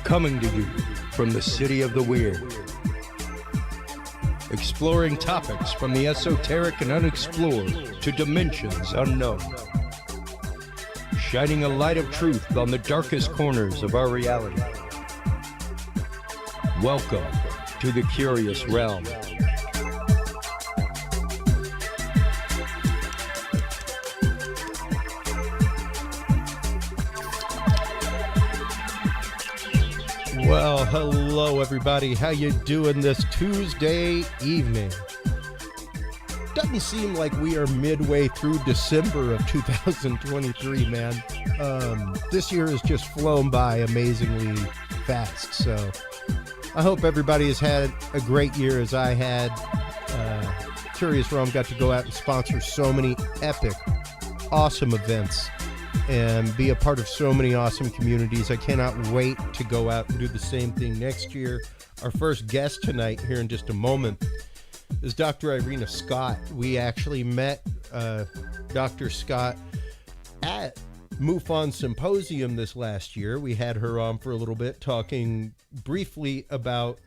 Coming to you from the city of the weird. Exploring topics from the esoteric and unexplored to dimensions unknown. Shining a light of truth on the darkest corners of our reality. Welcome to the Curious Realm. Well, hello everybody. How you doing this Tuesday evening? Doesn't seem like we are midway through December of 2023, man. This year has just flown by amazingly fast. So I hope everybody has had a great year as I had. Curious Realm got to go out and sponsor so many epic, awesome events and be a part of so many awesome communities. I cannot wait to go out and do the same thing next year. Our first guest tonight, here in just a moment, is Dr. Irena Scott. We actually met Dr. Scott at MUFON Symposium this last year. We had her on for a little bit, talking briefly about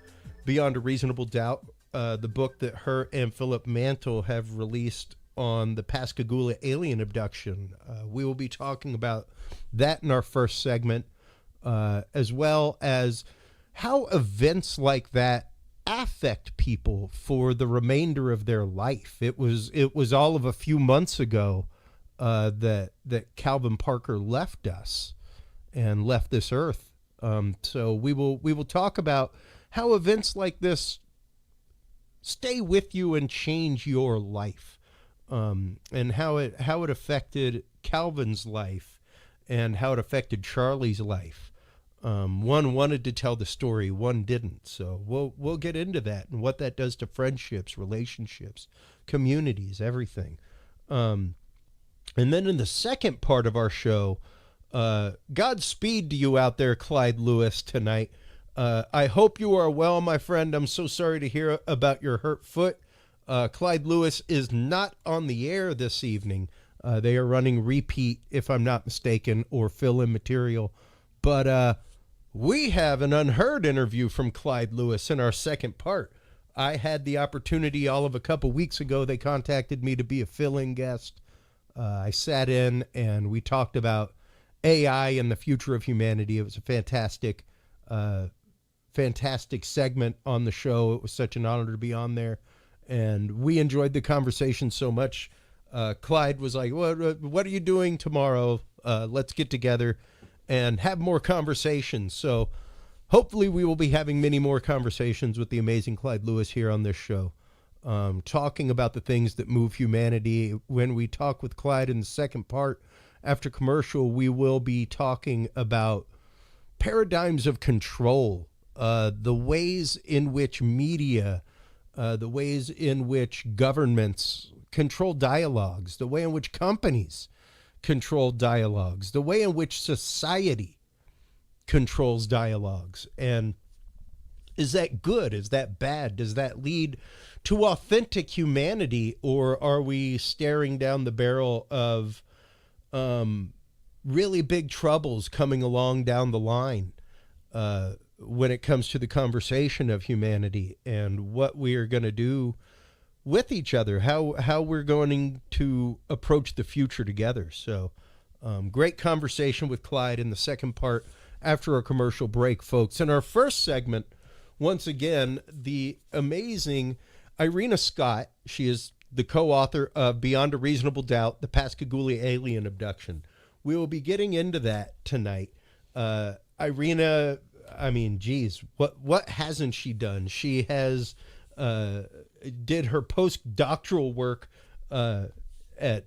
Beyond a Reasonable Doubt, the book that her and Philip Mantle have released on the Pascagoula alien abduction. We will be talking about that in our first segment, as well as how events like that affect people for the remainder of their life. It was all of a few months ago that Calvin Parker left us and left this earth. So we will talk about how events like this stay with you and change your life. And how it affected Calvin's life and how it affected Charlie's life. One wanted to tell the story, one didn't. So we'll get into that and what that does to friendships, relationships, communities, everything. And then in the second part of our show, Godspeed to you out there, Clyde Lewis, tonight. I hope you are well, my friend. I'm so sorry to hear about your hurt foot. Clyde Lewis is not on the air this evening. They are running repeat, if I'm not mistaken, or fill-in material. But we have an unheard interview from Clyde Lewis in our second part. I had the opportunity all of a couple weeks ago. They contacted me to be a fill-in guest. I sat in and we talked about AI and the future of humanity. It was a fantastic segment on the show. It was such an honor to be on there. And we enjoyed the conversation so much. Clyde was like, what are you doing tomorrow? Let's get together and have more conversations. So hopefully we will be having many more conversations with the amazing Clyde Lewis here on this show, talking about the things that move humanity. When we talk with Clyde in the second part, after commercial, we will be talking about paradigms of control, the ways in which media, the ways in which governments control dialogues, the way in which companies control dialogues, the way in which society controls dialogues. And is that good? Is that bad? Does that lead to authentic humanity? Or are we staring down the barrel of really big troubles coming along down the line? When it comes to the conversation of humanity and what we are going to do with each other, how we're going to approach the future together. So great conversation with Clyde in the second part after a commercial break, folks. In our first segment, once again, the amazing Irena Scott. She is the co-author of Beyond a Reasonable Doubt, the Pascagoula alien abduction. We will be getting into that tonight. Irena, I mean, geez, what hasn't she done? She has did her postdoctoral work at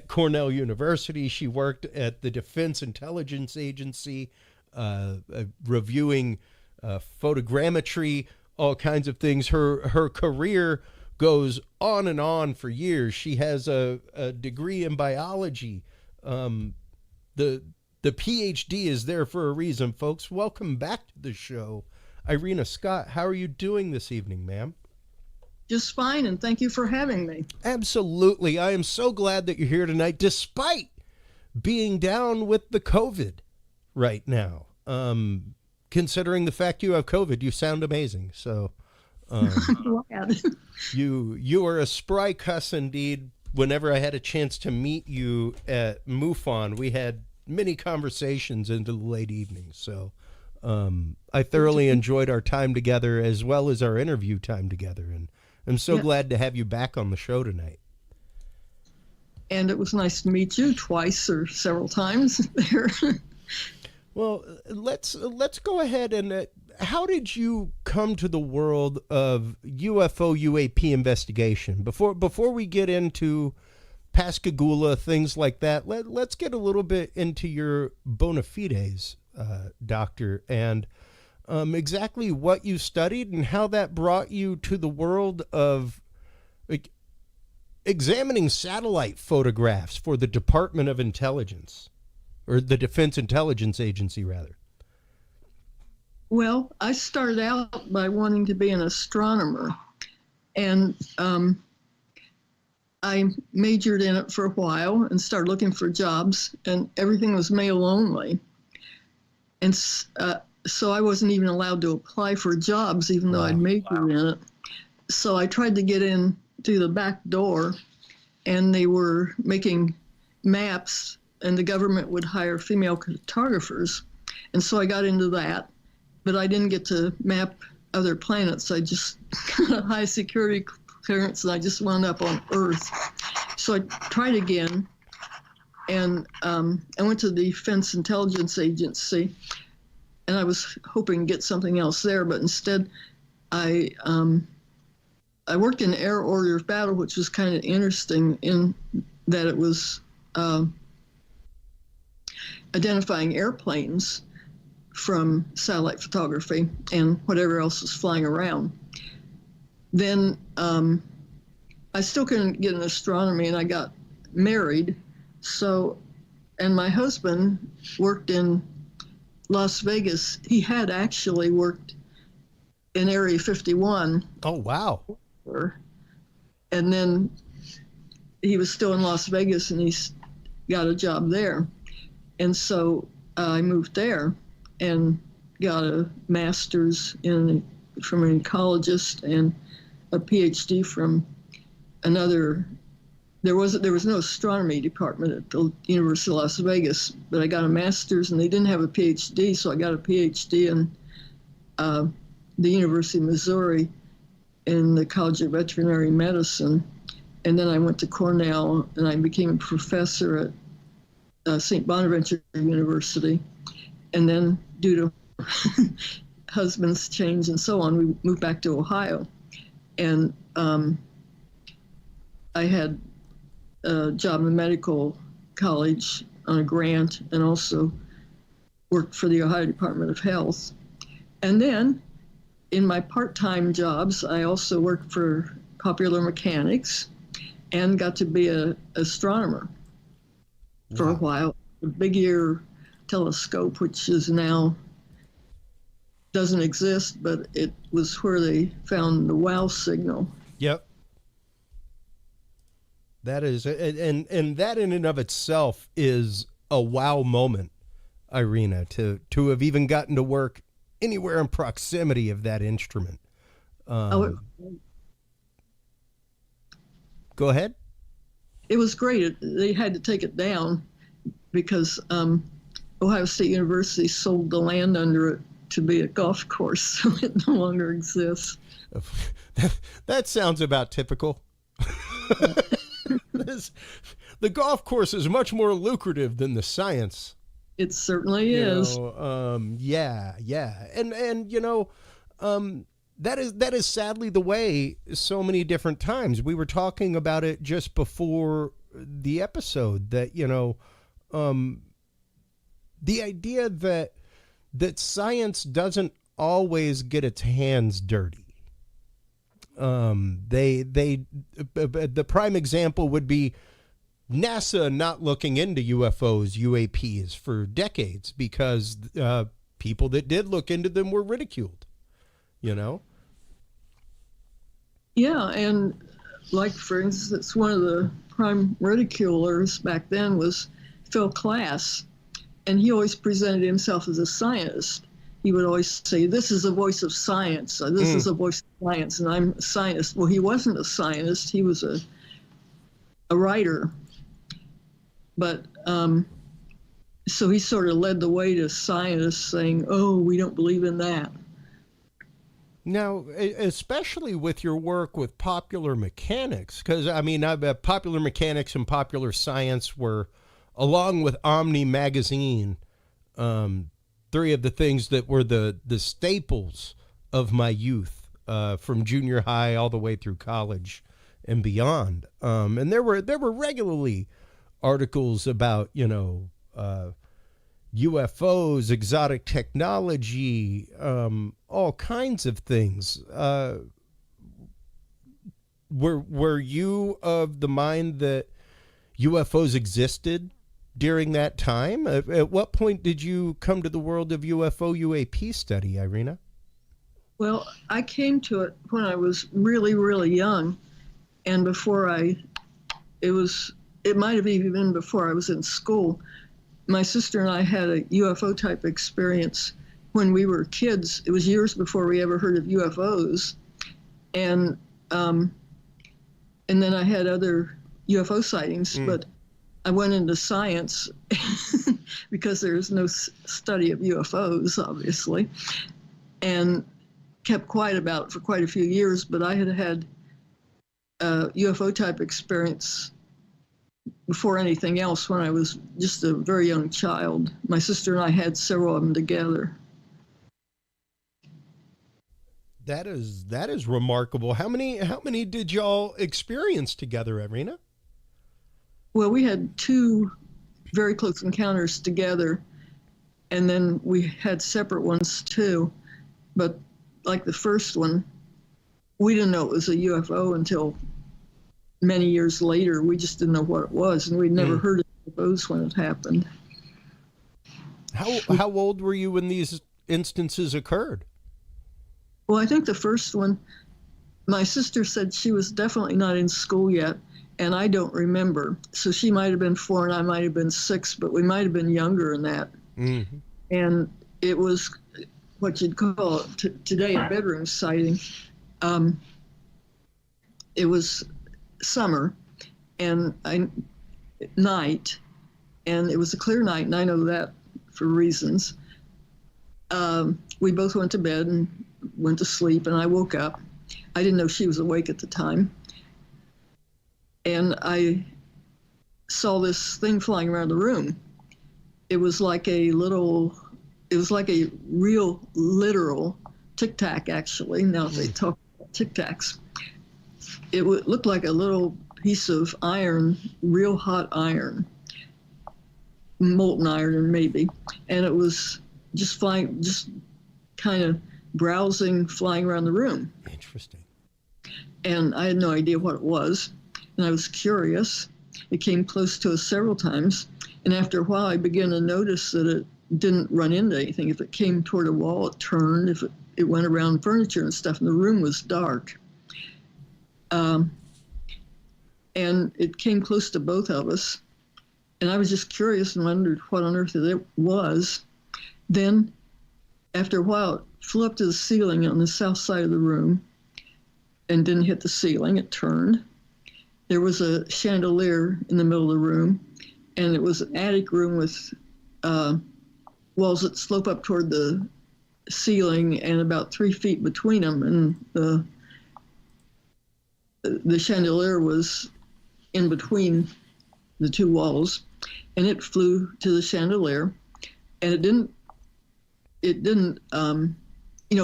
Cornell University. She worked at the Defense Intelligence Agency, reviewing photogrammetry, all kinds of things. Her career goes on and on for years. She has a degree in biology. The PhD is there for a reason, folks. Welcome back to the show, Irena Scott. How are you doing this evening, ma'am? Just fine, and thank you for having me. Absolutely. I am so glad that you're here tonight, despite being down with the COVID right now. considering the fact you have COVID, you sound amazing. So, Glad. you are a spry cuss indeed. Whenever I had a chance to meet you at MUFON, we had many conversations into the late evenings. So, I thoroughly enjoyed our time together as well as our interview time together. And I'm so glad to have you back on the show tonight. And it was nice to meet you twice or several times there. Well, let's go ahead and how did you come to the world of UFO UAP investigation? Before we get into Pascagoula, things like that, let's get a little bit into your bona fides, Doctor, and exactly what you studied and how that brought you to the world of examining satellite photographs for the Department of Intelligence, or the Defense Intelligence Agency, rather. Well, I started out by wanting to be an astronomer, and I majored in it for a while and started looking for jobs, and everything was male only. And so I wasn't even allowed to apply for jobs, even though I'd majored in it. So I tried to get in through the back door, and they were making maps, and the government would hire female cartographers. And so I got into that, but I didn't get to map other planets. I just got a high security clearance, and I just wound up on Earth. So I tried again, and I went to the Defense Intelligence Agency, and I was hoping to get something else there, but instead I worked in air order of battle, which was kind of interesting in that it was identifying airplanes from satellite photography and whatever else was flying around. Then I still couldn't get in astronomy, and I got married. So, and my husband worked in Las Vegas. He had actually worked in Area 51. Oh, wow. And then he was still in Las Vegas, and he's got a job there. And so I moved there and got a master's from an ecologist and a PhD from another. There was no astronomy department at the University of Las Vegas, but I got a master's, and they didn't have a PhD, so I got a PhD in the University of Missouri in the College of Veterinary Medicine. And then I went to Cornell, and I became a professor at St. Bonaventure University. And then due to husband's change and so on, we moved back to Ohio. And I had a job in medical college on a grant, and also worked for the Ohio Department of Health. And then in my part-time jobs, I also worked for Popular Mechanics and got to be an astronomer for a while. The Big Ear telescope, which is now doesn't exist, but it was where they found the WOW signal. Yep. That is, and that in and of itself is a wow moment, Irena, to have even gotten to work anywhere in proximity of that instrument. Go ahead. It was great. They had to take it down because Ohio State University sold the land under it to be a golf course, so it no longer exists. That sounds about typical. The golf course is much more lucrative than the science. It certainly is. Yeah. And you know, that is sadly the way so many different times. We were talking about it just before the episode that, you know, the idea that science doesn't always get its hands dirty. The prime example would be NASA not looking into UFOs, UAPs for decades because people that did look into them were ridiculed, you know? Yeah, and like, for instance, one of the prime ridiculers back then was Phil Klass, and he always presented himself as a scientist. he would always say, "This is a voice of science. This is a voice of science," and I'm a scientist. Well, he wasn't a scientist. He was a writer. But so he sort of led the way to scientists saying, "Oh, we don't believe in that." Now, especially with your work with popular mechanics, because I mean, popular mechanics and popular science were, along with Omni magazine, three of the things that were the staples of my youth, from junior high all the way through college and beyond. And there were regularly articles about, UFOs, exotic technology, all kinds of things. Were you of the mind that UFOs existed during that time? At what point did you come to the world of UAP study, Irena? Well, I came to it when I was really, really young, and it might have even been before I was in school. My sister and I had a UFO type experience when we were kids. It was years before we ever heard of UFOs. And then I had other UFO sightings, but I went into science because there's no study of UFOs, obviously, and kept quiet about it for quite a few years. But I had a UFO type experience before anything else when I was just a very young child. My sister and I had several of them together. That is remarkable. How many did y'all experience together, Irena? Well, we had 2 very close encounters together, and then we had separate ones too. But like the first one, we didn't know it was a UFO until many years later. We just didn't know what it was, and we'd never heard of UFOs when it happened. How old were you when these instances occurred? Well, I think the first one, my sister said she was definitely not in school yet, and I don't remember. So she might have been 4 and I might have been 6, but we might have been younger than that. Mm-hmm. And it was what you'd call today a bedroom sighting. It was summer and night, and it was a clear night, and I know that for reasons. We both went to bed and went to sleep, and I woke up. I didn't know she was awake at the time. And I saw this thing flying around the room. It was like a real literal tic-tac, actually. Now they talk about tic-tacs. It looked like a little piece of iron, real hot iron, molten iron maybe. And it was just flying, just kind of browsing, flying around the room. Interesting. And I had no idea what it was. And I was curious. It came close to us several times. And after a while, I began to notice that it didn't run into anything. If it came toward a wall, it turned. If it went around furniture and stuff, and the room was dark. And it came close to both of us. And I was just curious and wondered what on earth it was. Then, after a while, it flew up to the ceiling on the south side of the room and didn't hit the ceiling. It turned. There was a chandelier in the middle of the room, and it was an attic room with walls that slope up toward the ceiling and about 3 feet between them. And the chandelier was in between the 2 walls, and it flew to the chandelier, and it didn't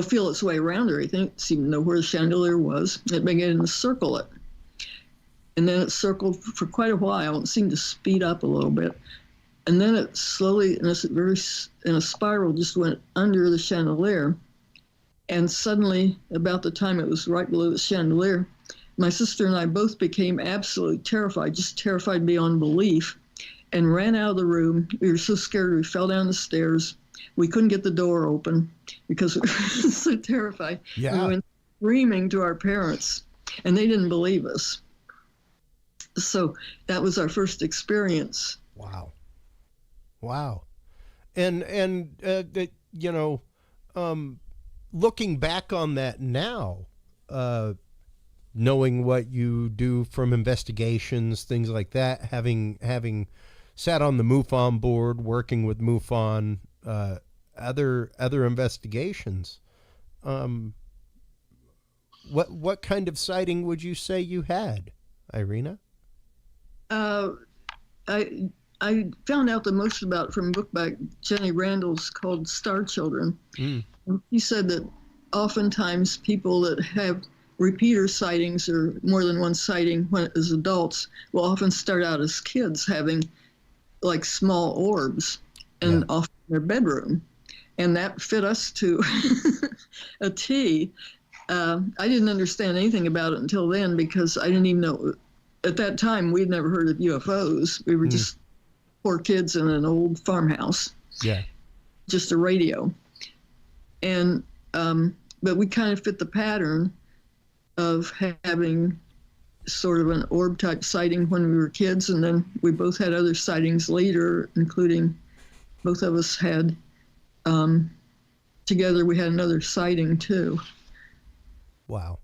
feel its way around or anything. It seemed to know where the chandelier was. It began to circle it. And then it circled for quite a while and seemed to speed up a little bit. And then it slowly, in a spiral, just went under the chandelier. And suddenly, about the time it was right below the chandelier, my sister and I both became absolutely terrified, just terrified beyond belief, and ran out of the room. We were so scared we fell down the stairs. We couldn't get the door open because we were so terrified. Yeah. We went screaming to our parents, and they didn't believe us. So that was our first experience. Wow. And looking back on that now, knowing what you do from investigations, things like that, having sat on the MUFON board, working with MUFON, other investigations, what kind of sighting would you say you had, Irena? I found out the most about from a book by Jenny Randall's called Star Children. He said that oftentimes people that have repeater sightings or more than one sighting when as adults will often start out as kids having like small orbs and off in their bedroom. And that fit us to a T. I didn't understand anything about it until then because I didn't even know. At that time, we'd never heard of UFOs. We were just poor kids in an old farmhouse. Yeah. Just a radio. And, but we kind of fit the pattern of having sort of an orb type sighting when we were kids. And then we both had other sightings later, including both of us had, together we had another sighting too. Wow.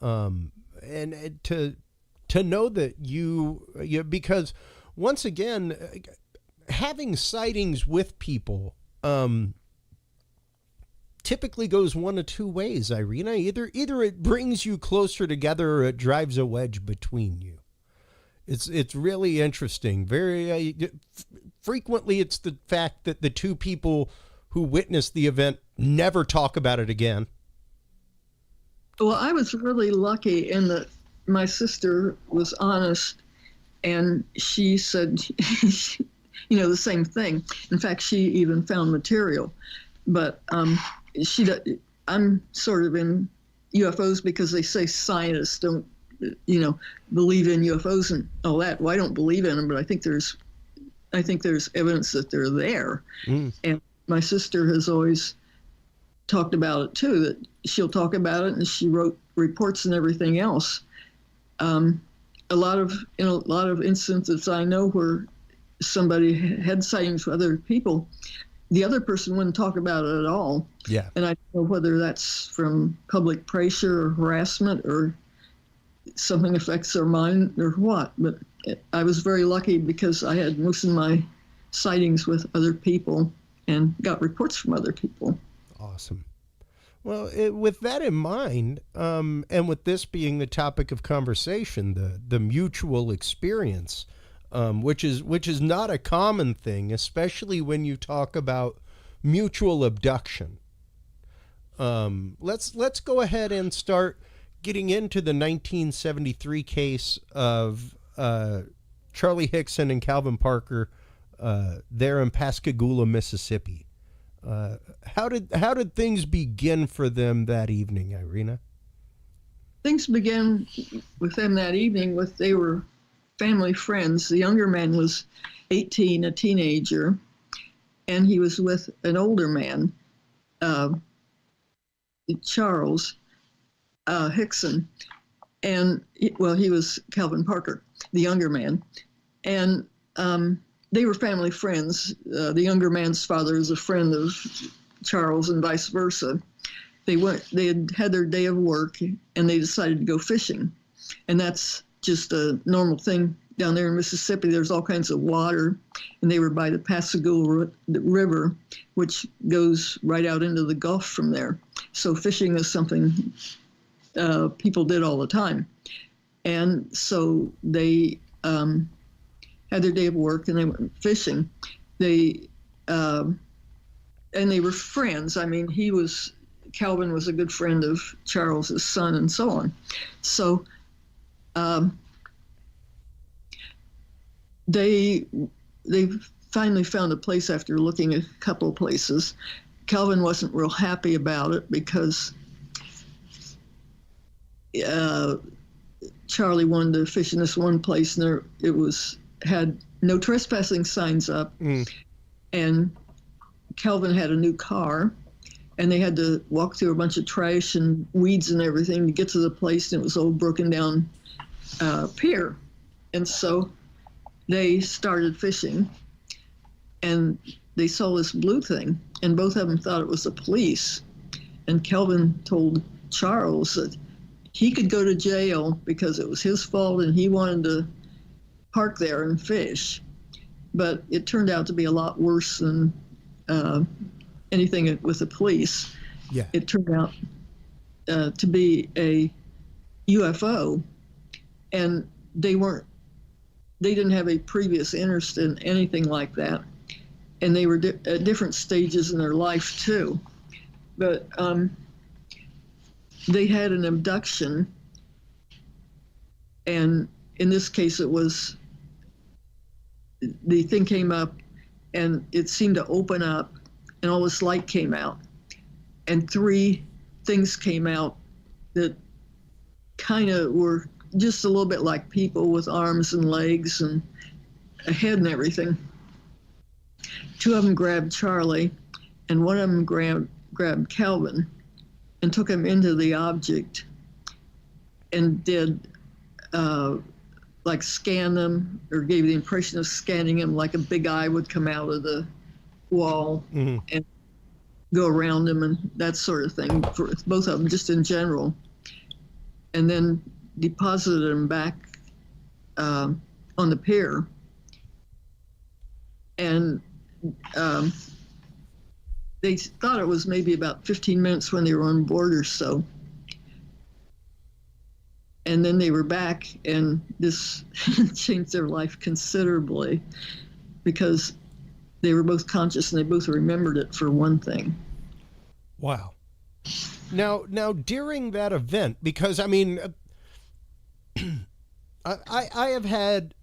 And to know that you because once again, having sightings with people typically goes one of two ways, Irena. Either it brings you closer together or it drives a wedge between you. It's really interesting. Very frequently, it's the fact that the two people who witnessed the event never talk about it again. Well, I was really lucky in that my sister was honest, and she said, the same thing. In fact, she even found material. But I'm sort of in UFOs because they say scientists don't, believe in UFOs and all that. Well, I don't believe in them, but I think there's evidence that they're there. And my sister has always talked about it too, that she'll talk about it, and she wrote reports and everything else. A lot of instances I know where somebody had sightings with other people, the other person wouldn't talk about it at all. Yeah. And I don't know whether that's from public pressure or harassment or something affects their mind or what. But I was very lucky because I had most of my sightings with other people and got reports from other people. Awesome. Well, with that in mind, and with this being the topic of conversation, the mutual experience, which is not a common thing, especially when you talk about mutual abduction. Let's go ahead and start getting into the 1973 case of Charlie Hickson and Calvin Parker there in Pascagoula, Mississippi. How did things begin for them that evening, Irena? Things began with them that evening they were family friends. The younger man was 18, a teenager, and he was with an older man, Charles Hickson, and he was Calvin Parker, the younger man, and they were family friends. The younger man's father is a friend of Charles and vice versa. They had their day of work and they decided to go fishing. And that's just a normal thing down there in Mississippi. There's all kinds of water, and they were by the Pascagoula River, which goes right out into the Gulf from there. So fishing is something people did all the time. And so they had their day of work and they went fishing. And they were friends. I mean, Calvin was a good friend of Charles's son and so on. So they finally found a place after looking at a couple of places. Calvin wasn't real happy about it because Charlie wanted to fish in this one place, and it had no trespassing signs up, and Calvin had a new car, and they had to walk through a bunch of trash and weeds and everything to get to the place, and it was old broken down pier. And so they started fishing, and they saw this blue thing, and both of them thought it was the police. And Kelvin told Charles that he could go to jail because it was his fault and he wanted to park there and fish. But it turned out to be a lot worse than anything with the police. Yeah. It turned out to be a UFO, and they didn't have a previous interest in anything like that. And they were at different stages in their life too. But they had an abduction, and in this case it was, the thing came up and it seemed to open up and all this light came out, and 3 things came out that kind of were just a little bit like people with arms and legs and a head and everything. 2 of them grabbed Charlie, and one of them grabbed Kelvin and took him into the object and did like scan them, or gave the impression of scanning them, like a big eye would come out of the wall and go around them and that sort of thing, for both of them, just in general. And then deposited them back on the pier. And they thought it was maybe about 15 minutes when they were on board or so. And then they were back, and this changed their life considerably because they were both conscious and they both remembered it, for one thing. Wow. Now during that event, because I mean, I have had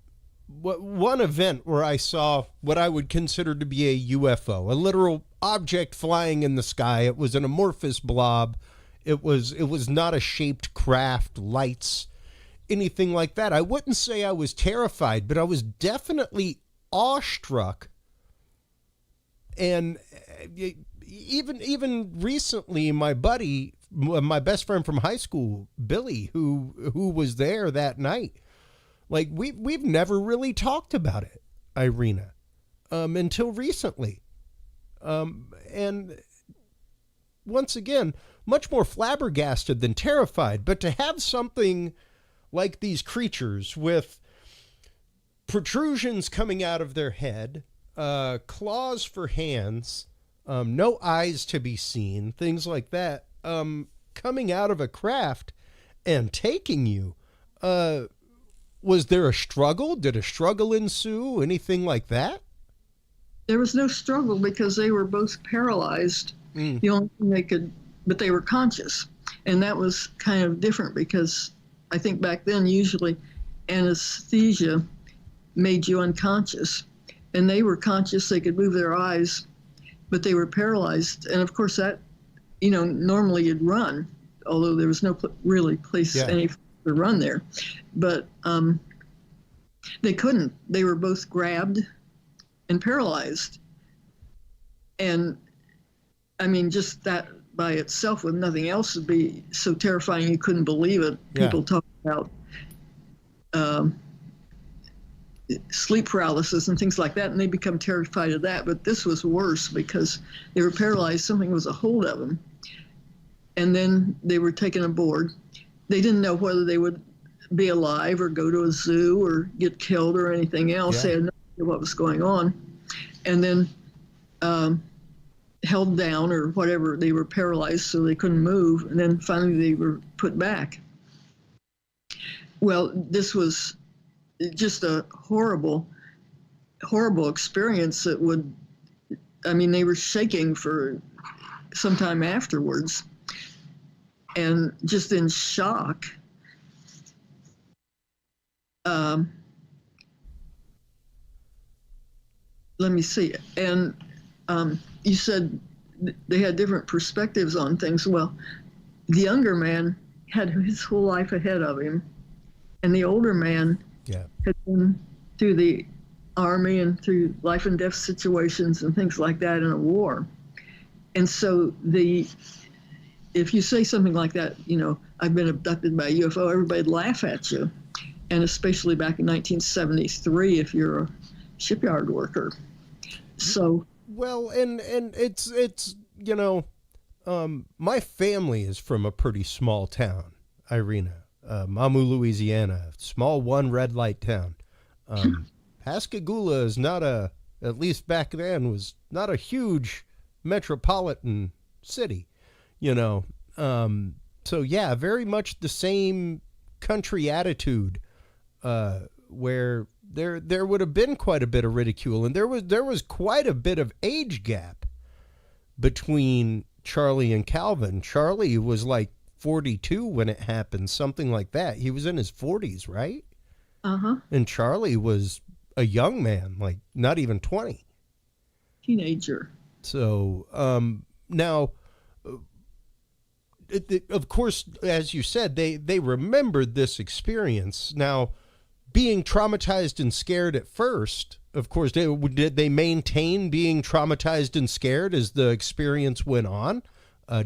one event where I saw what I would consider to be a UFO, a literal object flying in the sky. It was an amorphous blob. It was not a shaped craft, lights, anything like that. I wouldn't say I was terrified, but I was definitely awestruck. And even recently, my buddy, my best friend from high school, Billy, who was there that night, like we've never really talked about it, Irena, until recently. And once again, much more flabbergasted than terrified, but to have something like these creatures with protrusions coming out of their head, claws for hands, no eyes to be seen, things like that, coming out of a craft and taking you, was there a struggle? Did a struggle ensue? Anything like that? There was no struggle because they were both paralyzed. The only thing but they were conscious. And that was kind of different because I think back then usually anesthesia made you unconscious. And they were conscious, they could move their eyes, but they were paralyzed. And of course that, normally you'd run, although there was no really place any to run there. But they couldn't. They were both grabbed and paralyzed. And I mean, just that by itself with nothing else would be so terrifying you couldn't believe it. Yeah. People talk about sleep paralysis and things like that, and they become terrified of that. But this was worse because they were paralyzed. Something was a hold of them. And then they were taken aboard. They didn't know whether they would be alive or go to a zoo or get killed or anything else. Yeah. They had no idea what was going on. And then held down or whatever. They were paralyzed, so they couldn't move. And then finally they were put back. Well, this was just a horrible, horrible experience that they were shaking for some time afterwards and just in shock. Let me see. And you said they had different perspectives on things. Well, the younger man had his whole life ahead of him, and the older man had been through the army and through life and death situations and things like that in a war. And so if you say something like that, I've been abducted by a UFO, everybody'd laugh at you. And especially back in 1973, if you're a shipyard worker. So Well, and it's my family is from a pretty small town, Irena, Mamu, Louisiana, small one red light town. Pascagoula is not at least back then, was not a huge metropolitan city, you know. So yeah, very much the same country attitude, where there would have been quite a bit of ridicule, and there was quite a bit of age gap between Charlie and Calvin. Charlie was like 42 when it happened, something like that. He was in his 40s, right? Uh-huh. And Charlie was a young man, like not even 20. Teenager. So now, of course, as you said, they remembered this experience. Now, being traumatized and scared at first, of course, did they maintain being traumatized and scared as the experience went on?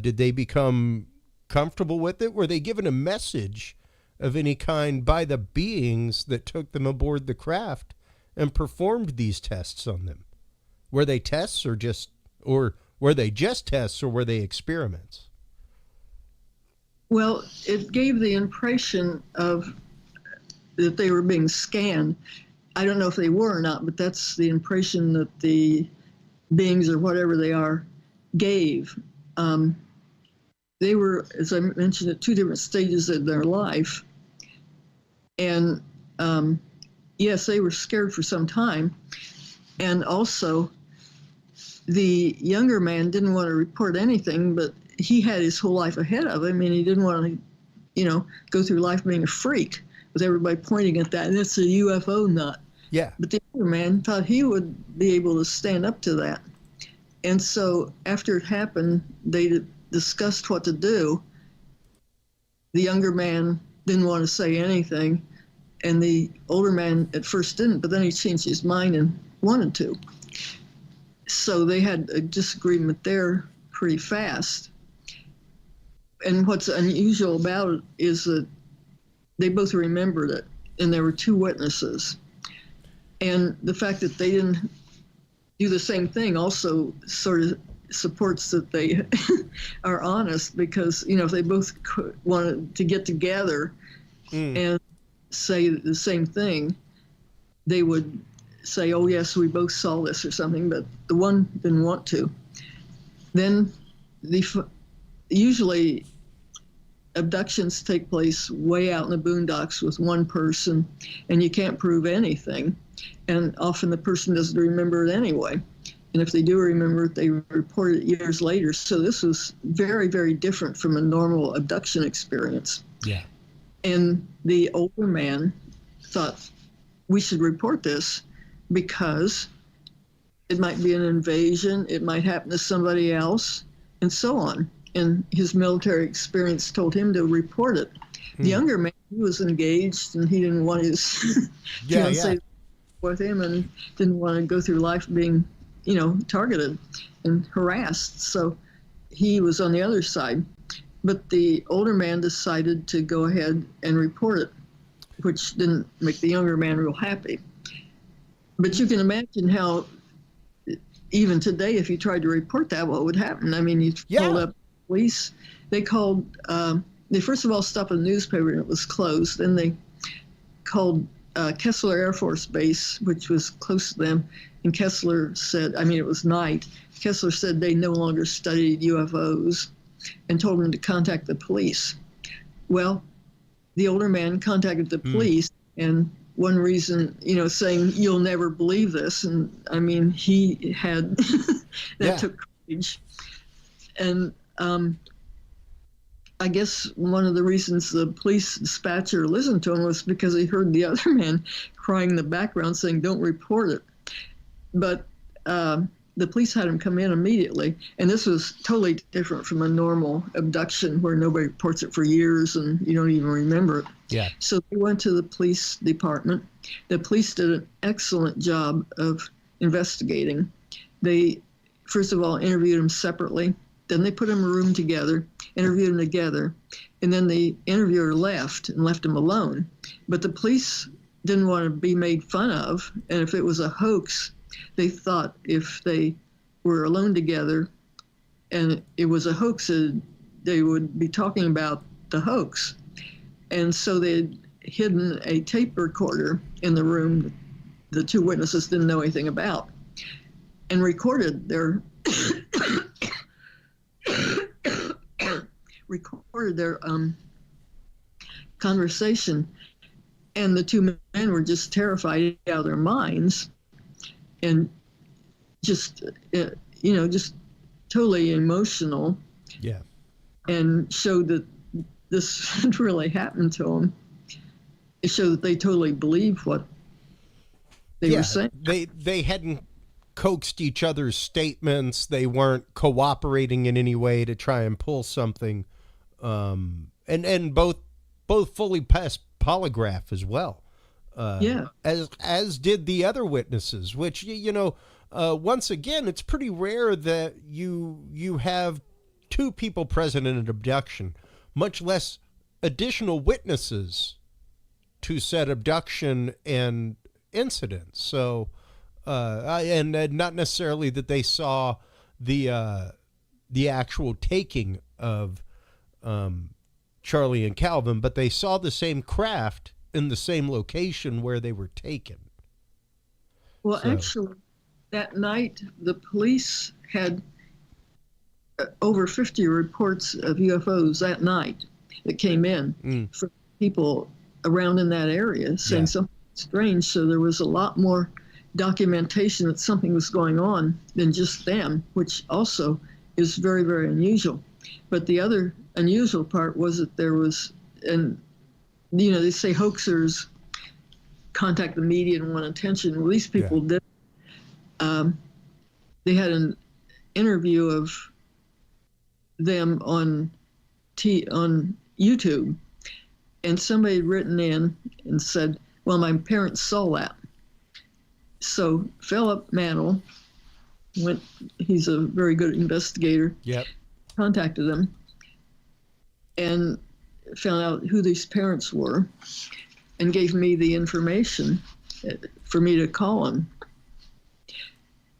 Did they become comfortable with it? Were they given a message of any kind by the beings that took them aboard the craft and performed these tests on them? Were they tests or were they just tests, or were they experiments? Well, it gave the impression of that they were being scanned. I don't know if they were or not, but that's the impression that the beings or whatever they are gave. They were, as I mentioned, at two different stages of their life. And yes, they were scared for some time. And also, the younger man didn't want to report anything, but he had his whole life ahead of him, and he didn't want to, go through life being a freak with everybody pointing at that. And it's a UFO nut. Yeah. But the other man thought he would be able to stand up to that. And so after it happened, they discussed what to do. The younger man didn't want to say anything, and the older man at first didn't, but then he changed his mind and wanted to. So they had a disagreement there pretty fast. And what's unusual about it is that they both remembered it, and there were two witnesses. And the fact that they didn't do the same thing also sort of supports that they are honest, because, if they both wanted to get together and say the same thing, they would say, oh, yes, we both saw this or something, but the one didn't want to. Then usually abductions take place way out in the boondocks with one person, and you can't prove anything. And often the person doesn't remember it anyway. And if they do remember it, they report it years later. So this was very, very different from a normal abduction experience. Yeah. And the older man thought, we should report this because it might be an invasion, it might happen to somebody else, and so on. And his military experience told him to report it. The younger man, he was engaged, and he didn't want his fiancée with him, and didn't want to go through life being, targeted and harassed. So he was on the other side. But the older man decided to go ahead and report it, which didn't make the younger man real happy. But you can imagine how, even today, if you tried to report that, what would happen? I mean, you called up police. They called, they first of all stopped a newspaper, and it was closed. Then they called Kessler Air Force Base, which was close to them. And Kessler said, it was night. Kessler said they no longer studied UFOs and told them to contact the police. Well, the older man contacted the police, and one reason, saying, you'll never believe this. And he had, that took courage. And I guess one of the reasons the police dispatcher listened to him was because he heard the other man crying in the background saying, don't report it. But the police had him come in immediately. And this was totally different from a normal abduction where nobody reports it for years and you don't even remember it. Yeah. So they went to the police department. The police did an excellent job of investigating. They, first of all, interviewed him separately. Then they put them in a room together, interviewed them together, and then the interviewer left and left him alone. But the police didn't want to be made fun of, and if it was a hoax, they thought if they were alone together, and it was a hoax. They would be talking about the hoax. And so they'd hidden a tape recorder in the room the two witnesses didn't know anything about, and recorded their conversation. And the two men were just terrified out of their minds, and just just totally emotional. Yeah. And showed that this had really happened to them. It showed that they totally believed what they were saying. They hadn't coaxed each other's statements. They weren't cooperating in any way to try and pull something. And both fully passed polygraph as well. As did the other witnesses, which, once again, it's pretty rare that you have two people present in an abduction, much less additional witnesses to said abduction and incidents. So, and not necessarily that they saw the actual taking of Charlie and Calvin, but they saw the same craft in the same location where they were taken. Well, actually, that night, the police had over 50 reports of UFOs that night that came in from people around in that area saying something strange. So there was a lot more documentation that something was going on than just them, which also is very, very unusual. But the other unusual part was that there was, and they say hoaxers contact the media and want attention. Well, these people did. They had an interview of them on YouTube, and somebody had written in and said, well, my parents saw that. So Philip Mantle he's a very good investigator, contacted them and found out who these parents were and gave me the information for me to call him.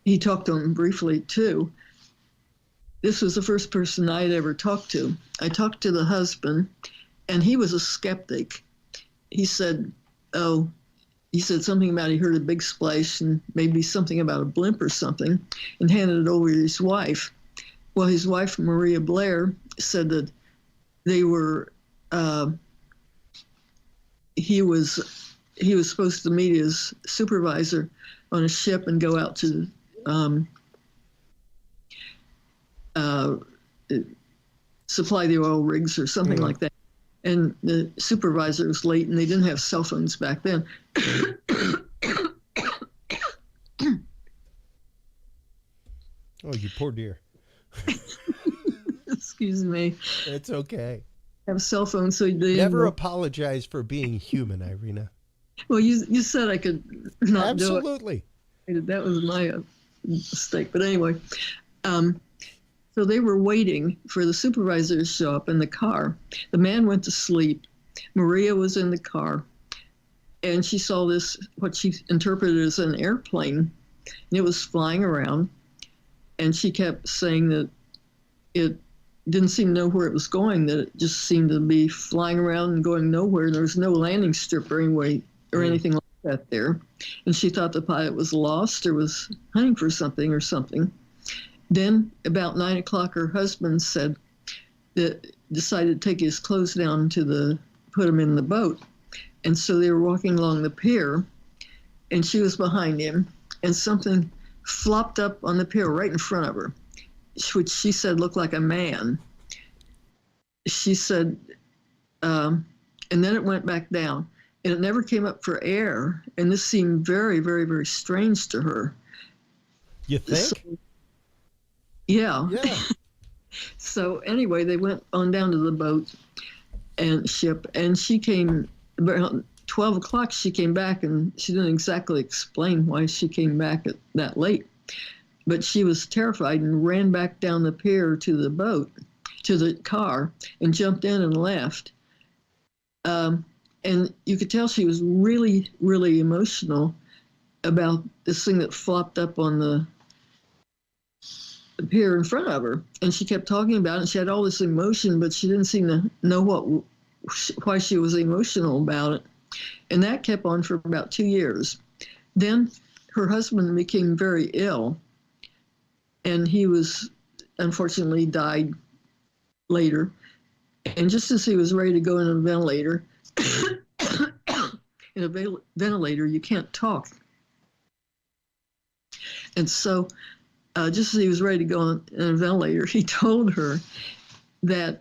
He talked to him briefly too. This was the first person I'd ever talked to. I talked to the husband, and he was a skeptic. He said something about he heard a big splash and maybe something about a blimp or something, and handed it over to his wife. Well, his wife, Maria Blair, said that they were, he was supposed to meet his supervisor on a ship and go out to supply the oil rigs or something like that. And the supervisor was late, and they didn't have cell phones back then. Oh, you poor dear. Excuse me. It's okay. Have cell phones, so they never apologize for being human, Irena. Well, you said I could not Absolutely. Do it. That was my mistake. But anyway, so they were waiting for the supervisor to show up in the car. The man went to sleep. Maria was in the car, and she saw this, what she interpreted as an airplane, and it was flying around. And she kept saying that it didn't seem to know where it was going, that it just seemed to be flying around and going nowhere. There was no landing strip or anything like that there. And she thought the pilot was lost or was hunting for something or something. Then about 9 o'clock, her husband said that decided to take his clothes down put them in the boat. And so they were walking along the pier, and she was behind him, and something flopped up on the pier right in front of her, which she said looked like a man. She said, and then it went back down, and it never came up for air. And this seemed very, very, very strange to her. You think? So, yeah. So anyway, they went on down to the boat and ship, and she came about 12 o'clock. She came back, and she didn't exactly explain why she came back that late, but she was terrified and ran back down the pier to the boat, to the car, and jumped in and left. And you could tell she was really, really emotional about this thing that flopped up on pier in front of her, and she kept talking about it. And she had all this emotion, but she didn't seem to know why she was emotional about it. And that kept on for about 2 years. Then her husband became very ill, and he was unfortunately died later. And just as he was ready to go in a ventilator, in a ventilator, you can't talk. And so just as he was ready to go in a ventilator, he told her that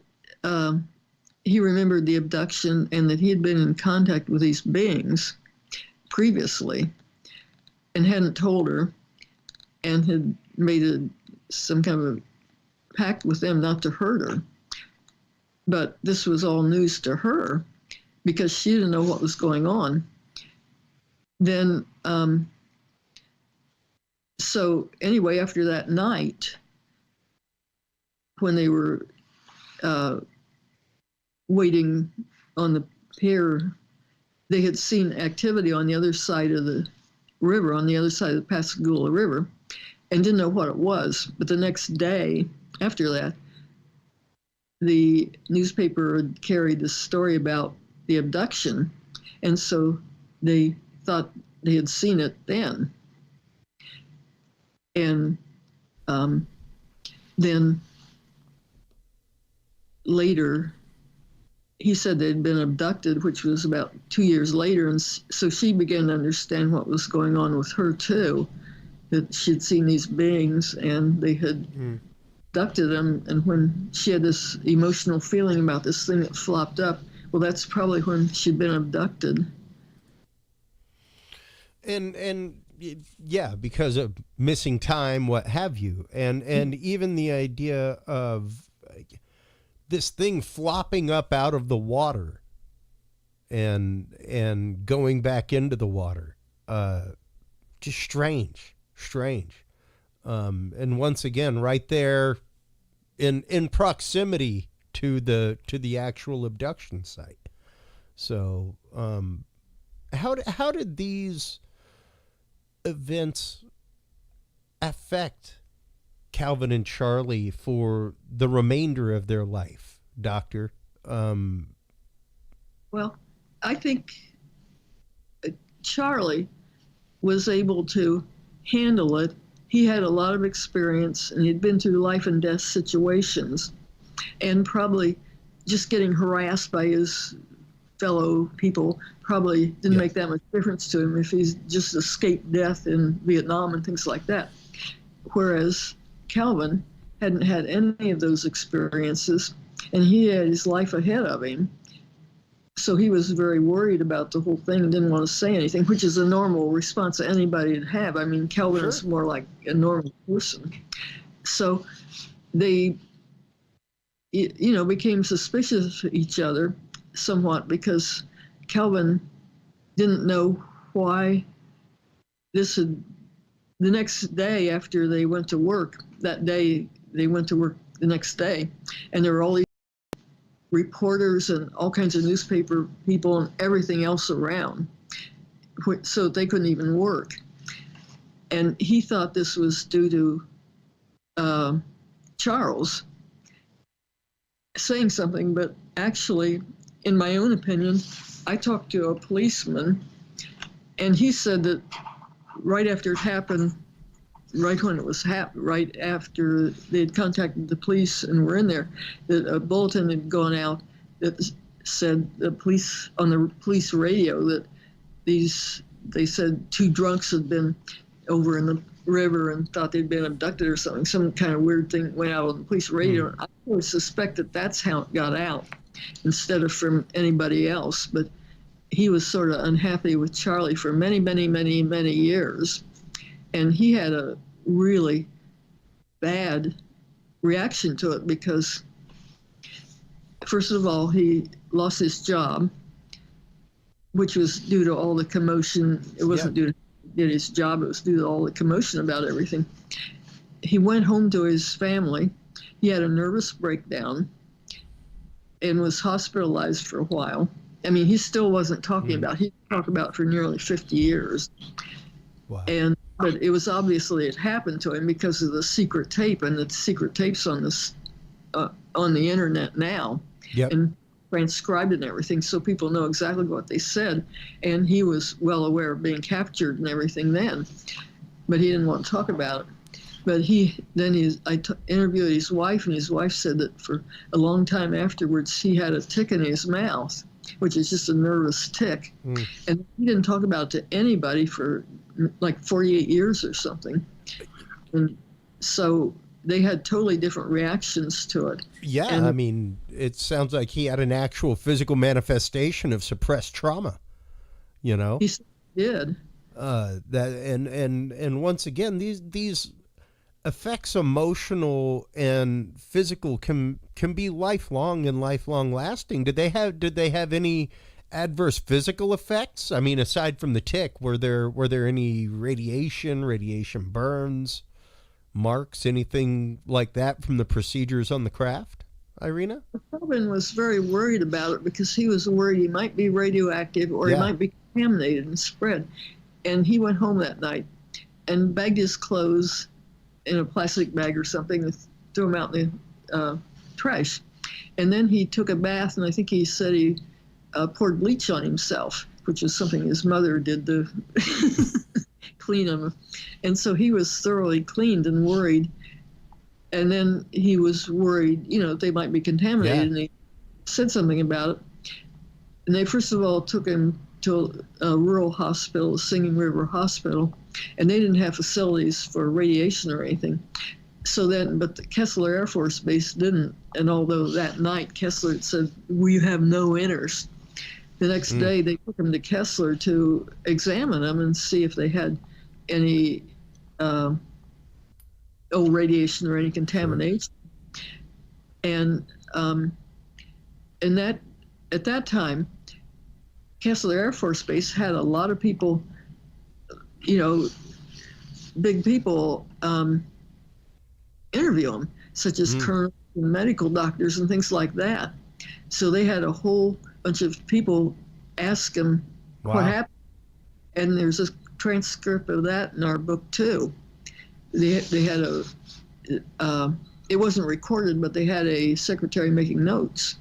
he remembered the abduction and that he had been in contact with these beings previously and hadn't told her, and had made some kind of a pact with them not to hurt her. But this was all news to her because she didn't know what was going on. Then, so anyway, after that night, when they were waiting on the pier, they had seen activity on the other side of the river, on the other side of the Pascagoula River, and didn't know what it was. But the next day after that, the newspaper had carried this story about the abduction, and so they thought they had seen it then. And then later, he said they'd been abducted, which was about 2 years later, and so she began to understand what was going on with her too, that she'd seen these beings and they had abducted them. And when she had this emotional feeling about this thing that flopped up, well, that's probably when she'd been abducted. And yeah, because of missing time, what have you, and even the idea of this thing flopping up out of the water and going back into the water, just strange. And once again, right there in proximity to the actual abduction site. So how did these events affect Calvin and Charlie for the remainder of their life, Doctor? Well, I think Charlie was able to handle it. He had a lot of experience, and he'd been through life and death situations, and probably just getting harassed by his fellow people probably didn't make that much difference to him if he's just escaped death in Vietnam and things like that. Whereas Calvin hadn't had any of those experiences, and he had his life ahead of him. So he was very worried about the whole thing and didn't want to say anything, which is a normal response that anybody would have. I mean, Calvin is more like a normal person. So they, became suspicious of each other somewhat because Calvin didn't know why this had. The next day after they went to work, that day they went to work the next day, and there were all these reporters and all kinds of newspaper people and everything else around, so they couldn't even work. And he thought this was due to Charles saying something, but actually, in my own opinion, I talked to a policeman, and he said that right after it happened, right when it was right after they had contacted the police and were in there, that a bulletin had gone out that said the police, on the police radio, that they said 2 drunks had been over in the river and thought they'd been abducted or something. Some kind of weird thing went out on the police radio. I would suspect that that's how it got out instead of from anybody else. But he was sort of unhappy with Charlie for many, many, many, many years. And he had a really bad reaction to it because, first of all, he lost his job, which was due to all the commotion. It wasn't due to his job, it was due to all the commotion about everything. He went home to his family. He had a nervous breakdown and was hospitalized for a while. I mean, he still wasn't talking about it. He talked about it for nearly 50 years. Wow. And but it was obviously it happened to him because of the secret tape, and the secret tapes on this on the internet now, Yep. and transcribed and everything, so people know exactly what they said. And he was well aware of being captured and everything then, but he didn't want to talk about it. But I interviewed his wife, and his wife said that for a long time afterwards, he had a tick in his mouth, which is just a nervous tick. And he didn't talk about it to anybody for like 48 years or something. And so they had totally different reactions to it. Yeah, and, I mean, it sounds like he had an actual physical manifestation of suppressed trauma, you know? He did. And once again, these effects, emotional and physical, can be lifelong and lifelong lasting. Did they have any adverse physical effects? I mean, aside from the tick, were there any radiation burns, marks, anything like that from the procedures on the craft, Irena? Calvin was very worried about it because he was worried he might be radioactive or he might be contaminated and spread. And he went home that night and bagged his clothes in a plastic bag or something and threw them out in the trash. And then he took a bath, and I think he said he poured bleach on himself, which is something his mother did to clean him. And so he was thoroughly cleaned and worried. And then he was worried, they might be contaminated, and he said something about it. And they first of all took him to a rural hospital, Singing River Hospital, and they didn't have facilities for radiation or anything. But the Kessler Air Force Base didn't. And although that night Kessler said, "We have no inners," the next day they took him to Kessler to examine them and see if they had any radiation or any contamination. And that at that time, Kessler Air Force Base had a lot of people, big people, interview him, such as colonels and medical doctors and things like that. So they had a whole bunch of people ask him what happened. And there's a transcript of that in our book too. They had it wasn't recorded, but they had a secretary making notes.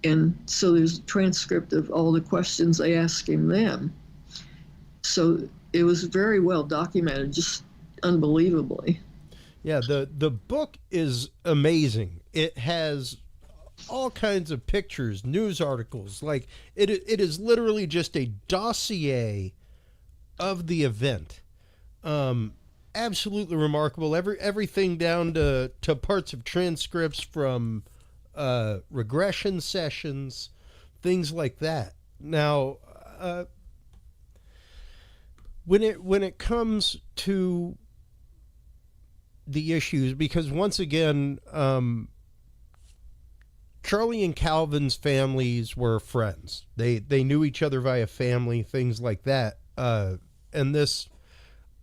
And so there's a transcript of all the questions they asked him then. So it was very well documented, just unbelievably. Yeah, the book is amazing. It has all kinds of pictures, news articles. Like it is literally just a dossier of the event. Absolutely remarkable. Everything down to parts of transcripts from regression sessions, things like that. Now, when it comes to the issues, because once again, Charlie and Calvin's families were friends. They knew each other via family, things like that. And this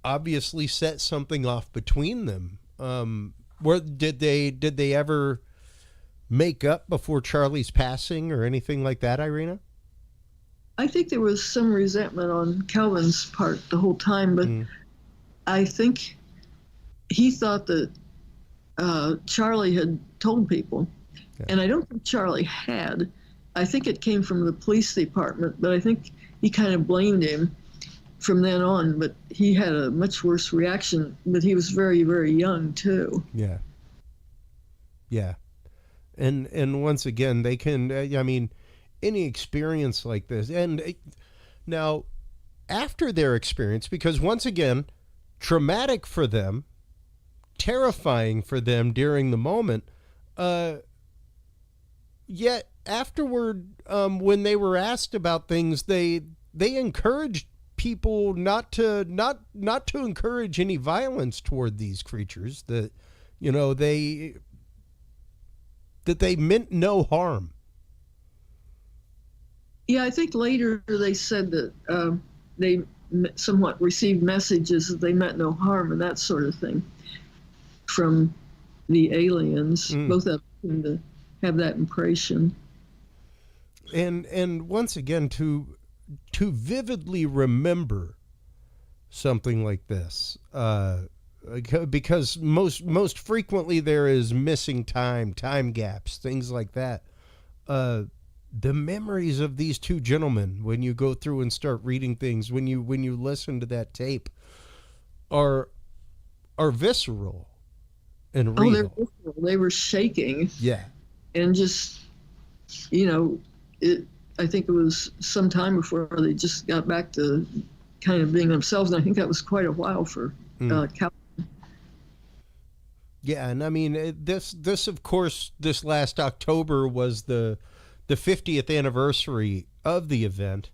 obviously set something off between them. Did they ever make up before Charlie's passing or anything like that, Irena? I think there was some resentment on Calvin's part the whole time, but I think he thought that Charlie had told people. Yeah. And I don't think Charlie had. I think it came from the police department, but I think he kind of blamed him from then on. But he had a much worse reaction, but he was very, very young too. Yeah. Yeah. And once again, they can, any experience like this. And now, after their experience, because once again, traumatic for them, terrifying for them during the moment, yet afterward, when they were asked about things, they encouraged people not to encourage any violence toward these creatures, that they meant no harm. Yeah, I think later they said that they somewhat received messages that they meant no harm and that sort of thing from the aliens. Both of them seem to have that impression. And once again, to vividly remember something like this, because most frequently there is missing time gaps, things like that. The memories of these two gentlemen, when you go through and start reading things, when you listen to that tape, are visceral and real. They were shaking. Yeah. And just, I think it was some time before they just got back to kind of being themselves. And I think that was quite a while for Cal. Yeah, and I mean, this of course, this last October was the 50th anniversary of the event,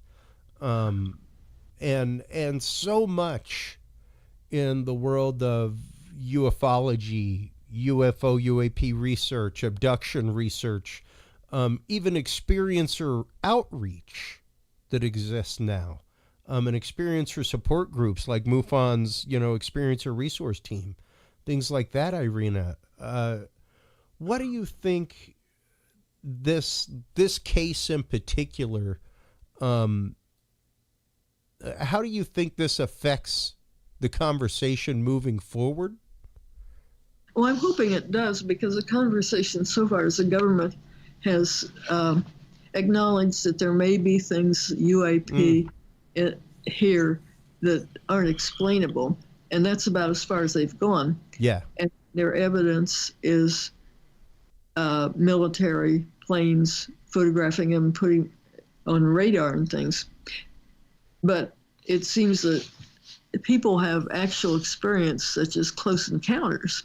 and so much in the world of ufology, UFO, UAP research, abduction research, even experiencer outreach that exists now, and experiencer support groups like MUFON's, experiencer resource team, things like that. Irena, what do you think this case in particular? How do you think this affects the conversation moving forward? Well, I'm hoping it does, because the conversation so far as the government has acknowledged that there may be things UAP here that aren't explainable, and that's about as far as they've gone. Yeah. And their evidence is military planes photographing them, putting on radar and things. But it seems that people have actual experience, such as close encounters,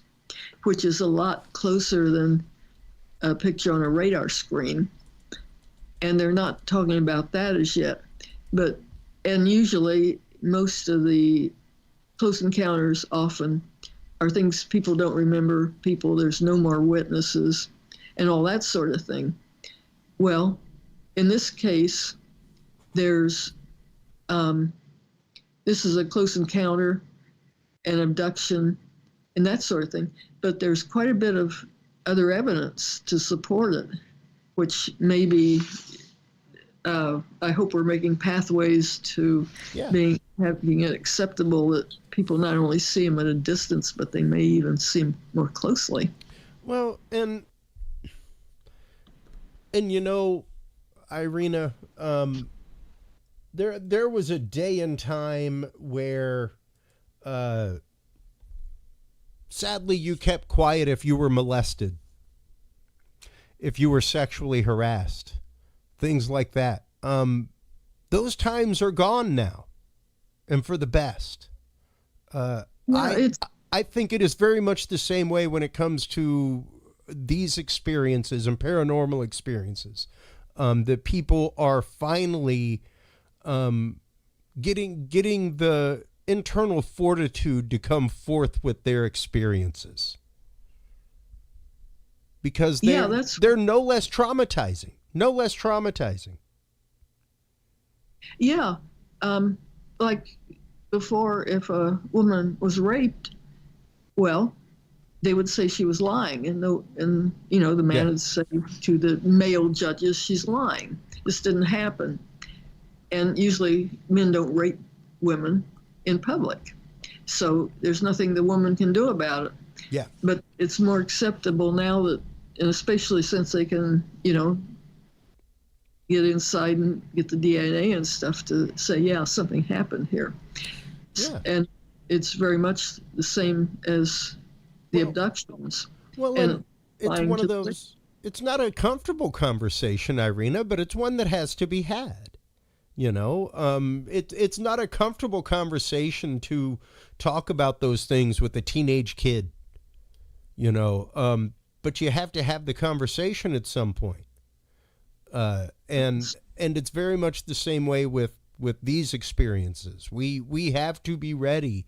which is a lot closer than a picture on a radar screen. And they're not talking about that as yet. And usually most of the close encounters often are things people don't remember, there's no more witnesses, and all that sort of thing. Well, in this case, there's this is a close encounter, an abduction, and that sort of thing. But there's quite a bit of other evidence to support it, which maybe I hope we're making pathways to having it acceptable that people not only see them at a distance, but they may even see them more closely. Well, and Irena, there was a day and time where sadly you kept quiet if you were molested, if you were sexually harassed, things like that. Those times are gone now, and for the best. I think it is very much the same way when it comes to these experiences and paranormal experiences, that people are finally getting the internal fortitude to come forth with their experiences, because they're no less traumatizing. Yeah. Like before, if a woman was raped, well, they would say she was lying, and the man would say to the male judges, she's lying. This didn't happen. And usually men don't rape women in public. So there's nothing the woman can do about it. Yeah. But it's more acceptable now that, and especially since they can, get inside and get the DNA and stuff to say, yeah, something happened here. Yeah. And it's very much the same as the abductions. Well, and it's one of those, it's not a comfortable conversation, Irena, but it's one that has to be had. It's not a comfortable conversation to talk about those things with a teenage kid, but you have to have the conversation at some point. And it's very much the same way with these experiences. We have to be ready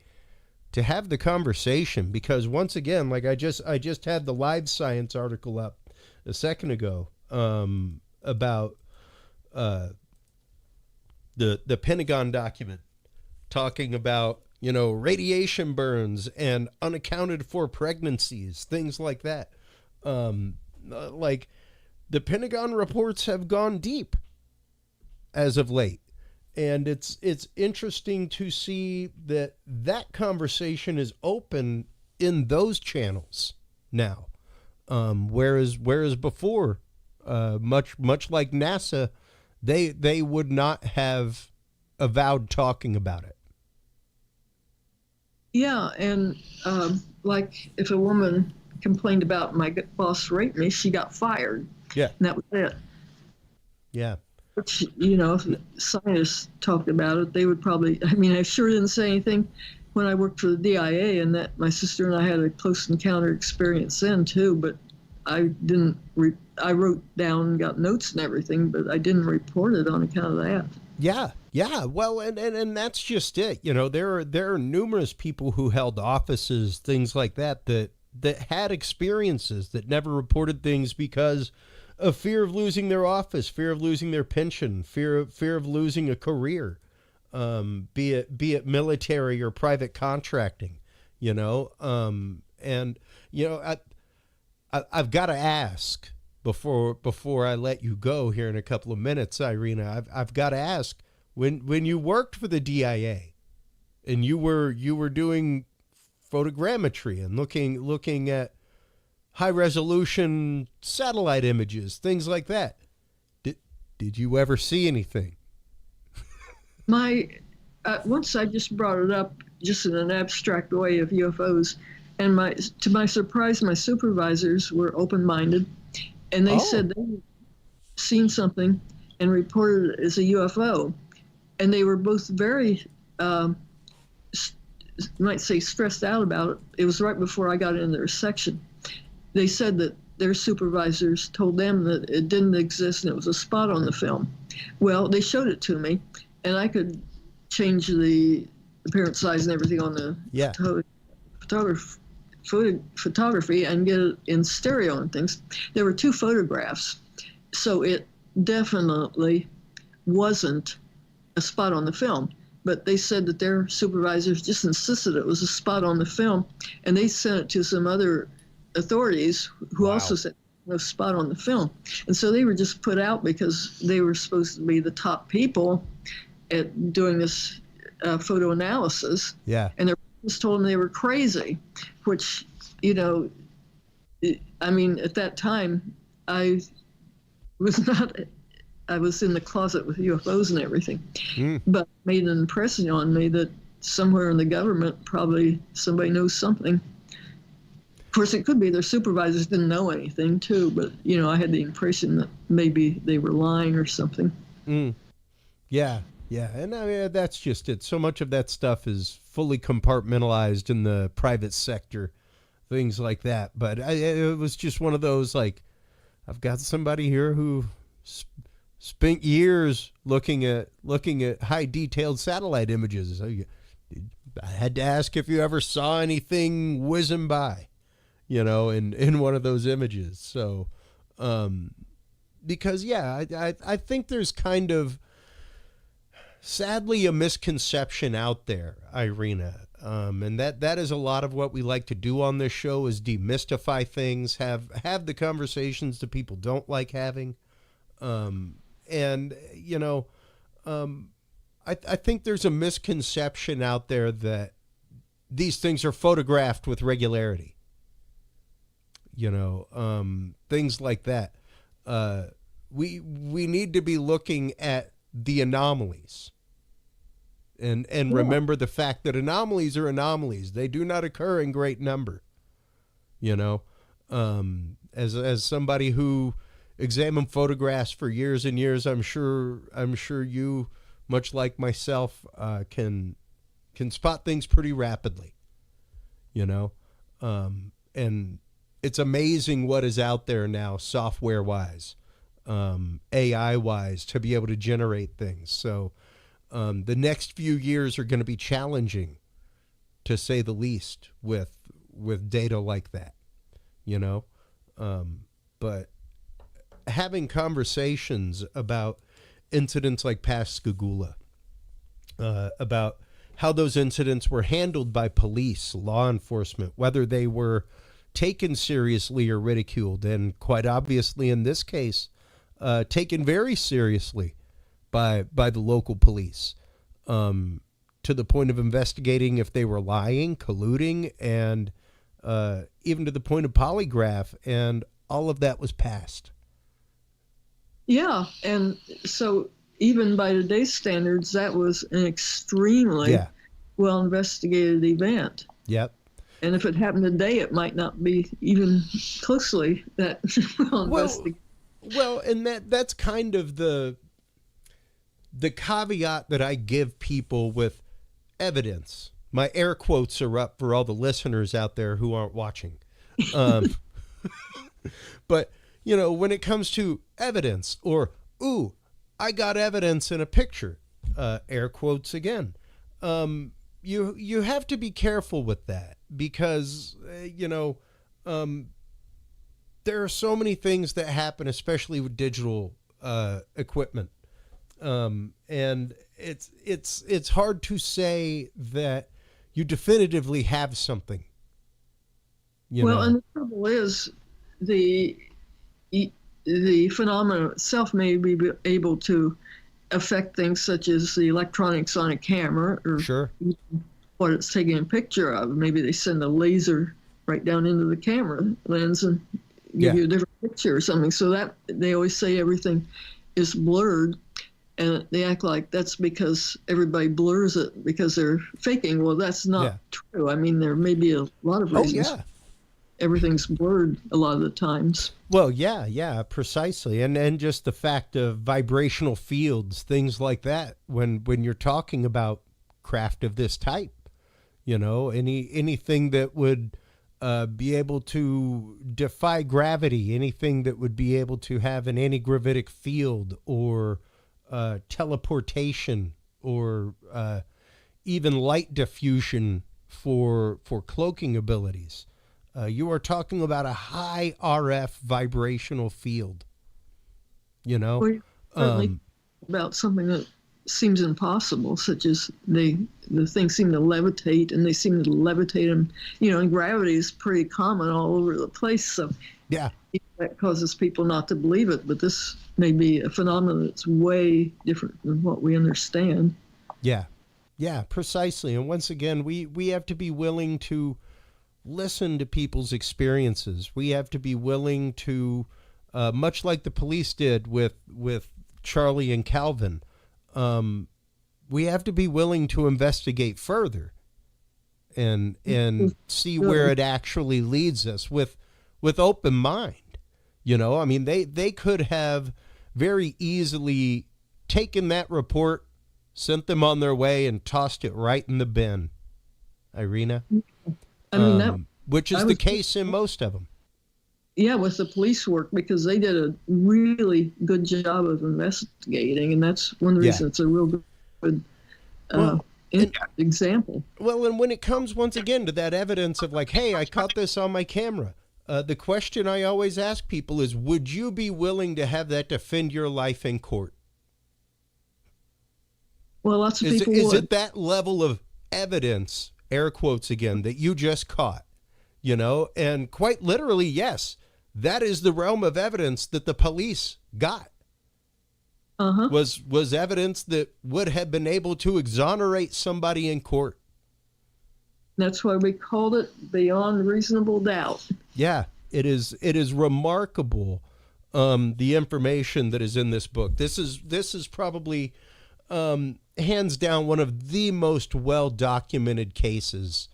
to have the conversation, because once again, like I just had the Live Science article up a second ago, about the Pentagon document talking about, radiation burns and unaccounted for pregnancies, things like that. Like the Pentagon reports have gone deep as of late. And it's interesting to see that conversation is open in those channels now, whereas before, much like NASA, they would not have avowed talking about it. Yeah, and like if a woman complained about my boss raped me, she got fired. Yeah, and that was it. yeah. Which, if scientists talked about it, they would probably, I sure didn't say anything when I worked for the DIA, and that my sister and I had a close encounter experience then too, but I didn't, I wrote down and got notes and everything, but I didn't report it on account of that. Yeah, yeah. Well, and that's just it. There are numerous people who held offices, things like that had experiences that never reported things because of fear of losing their office, fear of losing their pension, fear of losing a career, be it military or private contracting, and I've got to ask before I let you go here in a couple of minutes, Irena. I've got to ask, when you worked for the DIA and you were doing photogrammetry and looking at high resolution satellite images, things like that, did you ever see anything? Once I just brought it up just in an abstract way of UFOs, and to my surprise, my supervisors were open-minded, and they said they'd seen something and reported it as a UFO, and they were both very, might say, stressed out about it. It was right before I got in their section. They said that their supervisors told them that it didn't exist and it was a spot on the film. Well, they showed it to me, and I could change the appearance, size, and everything on the photography and get it in stereo and things. There were 2 photographs, so it definitely wasn't a spot on the film. But they said that their supervisors just insisted it was a spot on the film, and they sent it to some other authorities who also said no spot on the film. And so they were just put out because they were supposed to be the top people at doing this photo analysis. Yeah. And their just told them they were crazy, which, at that time, I was in the closet with UFOs and everything, but made an impression on me that somewhere in the government, probably somebody knows something. Of course, it could be their supervisors didn't know anything too, but I had the impression that maybe they were lying or something. Yeah, and that's just it. So much of that stuff is fully compartmentalized in the private sector, things like that. But it was just one of those, like, I've got somebody here who spent years looking at high detailed satellite images. I had to ask if you ever saw anything whizzing by, in one of those images. So, because I think there's kind of, sadly, a misconception out there, Irena, and that is a lot of what we like to do on this show, is demystify things, have the conversations that people don't like having, and I think there's a misconception out there that these things are photographed with regularity. Things like that. We need to be looking at the anomalies and remember the fact that anomalies are anomalies. They do not occur in great number. As somebody who examined photographs for years and years, I'm sure you, much like myself, can spot things pretty rapidly. And it's amazing what is out there now, software-wise, AI-wise, to be able to generate things. So the next few years are going to be challenging, to say the least, with data like that, But having conversations about incidents like Pascagoula, about how those incidents were handled by police, law enforcement, whether they were taken seriously or ridiculed, and quite obviously in this case, taken very seriously by the local police, to the point of investigating if they were lying, colluding, and even to the point of polygraph, and all of that was passed. Yeah, and so even by today's standards, that was an extremely well investigated event. Yep. And if it happened today, it might not be even closely that well investigated. Well, and that's kind of the caveat that I give people with evidence. My air quotes are up for all the listeners out there who aren't watching. But, you know, when it comes to evidence, or, ooh, I got evidence in a picture, air quotes again, you have to be careful with that, because, there are so many things that happen, especially with digital equipment. And it's hard to say that you definitively have something. And the trouble is, the phenomenon itself may be able to affect things such as the electronics on a camera, or sure, what it's taking a picture of. Maybe they send a laser right down into the camera lens and give you a different picture or something. So that they always say everything is blurred, and they act like that's because everybody blurs it because they're faking. Well, that's not true. I mean, there may be a lot of reasons. Everything's blurred a lot of the times. Well, yeah, precisely. And just the fact of vibrational fields, things like that, when you're talking about craft of this type, anything that would be able to defy gravity, anything that would be able to have an anti-gravitic field, or teleportation, or even light diffusion for cloaking abilities. You are talking about a high RF vibrational field, about something that seems impossible, such as the things seem to levitate, and they seem to levitate them, and gravity is pretty common all over the place. So that causes people not to believe it, but this may be a phenomenon that's way different than what we understand. Yeah, precisely. And once again, we have to be willing to listen to people's experiences. We have to be willing to, much like the police did with Charlie and Calvin, we have to be willing to investigate further and see where it actually leads us with open mind. I mean, they could have very easily taken that report, sent them on their way, and tossed it right in the bin, Irena. I mean, which is the case in most of them. Yeah, with the police work, because they did a really good job of investigating, and that's one reason it's a real good example. Well, and when it comes once again to that evidence of like, hey, I caught this on my camera, the question I always ask people is, would you be willing to have that defend your life in court? Well, lots of people Is would. it that level of evidence, air quotes again, that you just caught? And quite literally, yes, that is the realm of evidence that the police got. Was evidence that would have been able to exonerate somebody in court. That's why we called it beyond reasonable doubt. Yeah, it is remarkable, the information that is in this book. This is probably hands down one of the most well documented cases,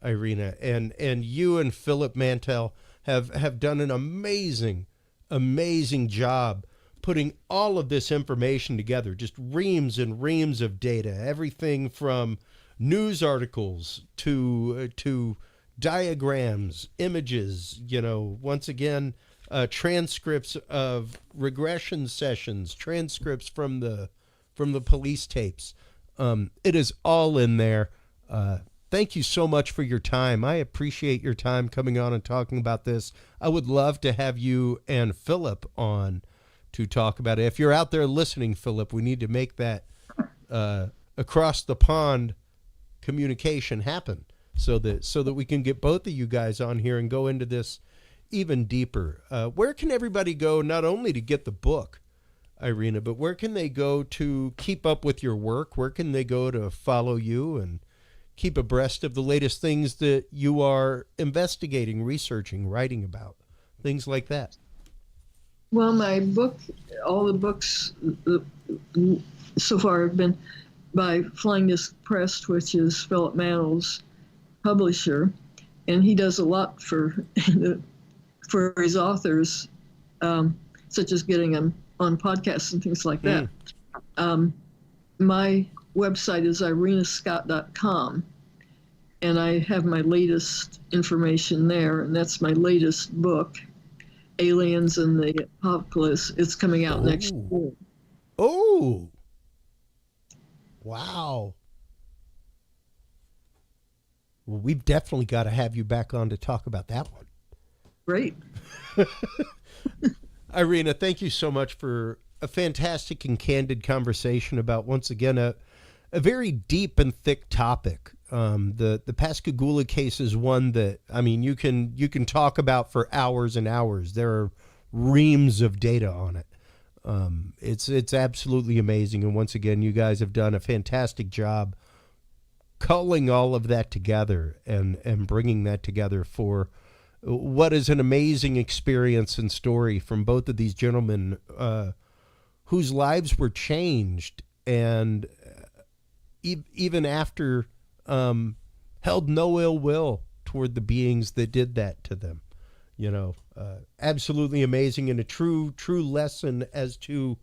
Irena, and you and Philip Mantell have done an amazing job putting all of this information together, just reams and reams of data, everything from news articles to diagrams, images, once again, transcripts of regression sessions, transcripts from the police tapes. It is all in there. Thank you so much for your time. I appreciate your time coming on and talking about this. I would love to have you and Philip on to talk about it. If you're out there listening, Philip, we need to make that across the pond communication happen so that we can get both of you guys on here and go into this even deeper. Where can everybody go not only to get the book, Irena, but where can they go to keep up with your work? Where can they go to follow you and keep abreast of the latest things that you are investigating, researching, writing about, things like that? Well, my book, all the books so far have been by Flying Disc Press, which is Philip Mantle's publisher, and he does a lot for for his authors, such as getting them on podcasts and things like that. My website is irenascott.com, and I have my latest information there, and that's my latest book, Aliens and the Apocalypse. It's coming out next year. Oh, wow. Well, we've definitely got to have you back on to talk about that one. Great. Irena, thank you so much for a fantastic and candid conversation about, once again, a very deep and thick topic. The Pascagoula case is one that, I mean, you can talk about for hours and hours. There are reams of data on it. It's absolutely amazing. And once again, you guys have done a fantastic job culling all of that together and bringing that together for what is an amazing experience and story from both of these gentlemen whose lives were changed and even after held no ill will toward the beings that did that to them. You know, absolutely amazing, and a true lesson as to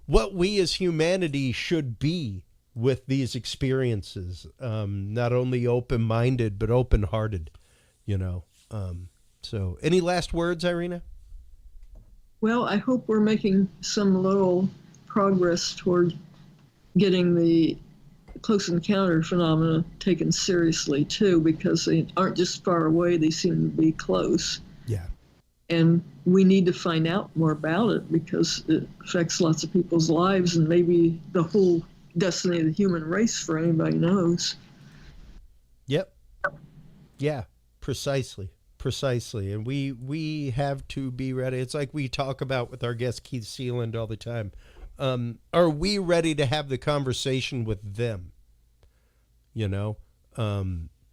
what we as humanity should be with these experiences. Not only open-minded, but open-hearted, you know. So any last words, Irena? Well, I hope we're making some little progress toward getting the close encounter phenomena taken seriously too, because they aren't just far away, they seem to be close. Yeah. And we need to find out more about it because it affects lots of people's lives and maybe the whole destiny of the human race, for anybody knows. Yep. Yeah, precisely. And we have to be ready. It's like we talk about with our guest Keith Sealand all the time. Are we ready to have the conversation with them? You know,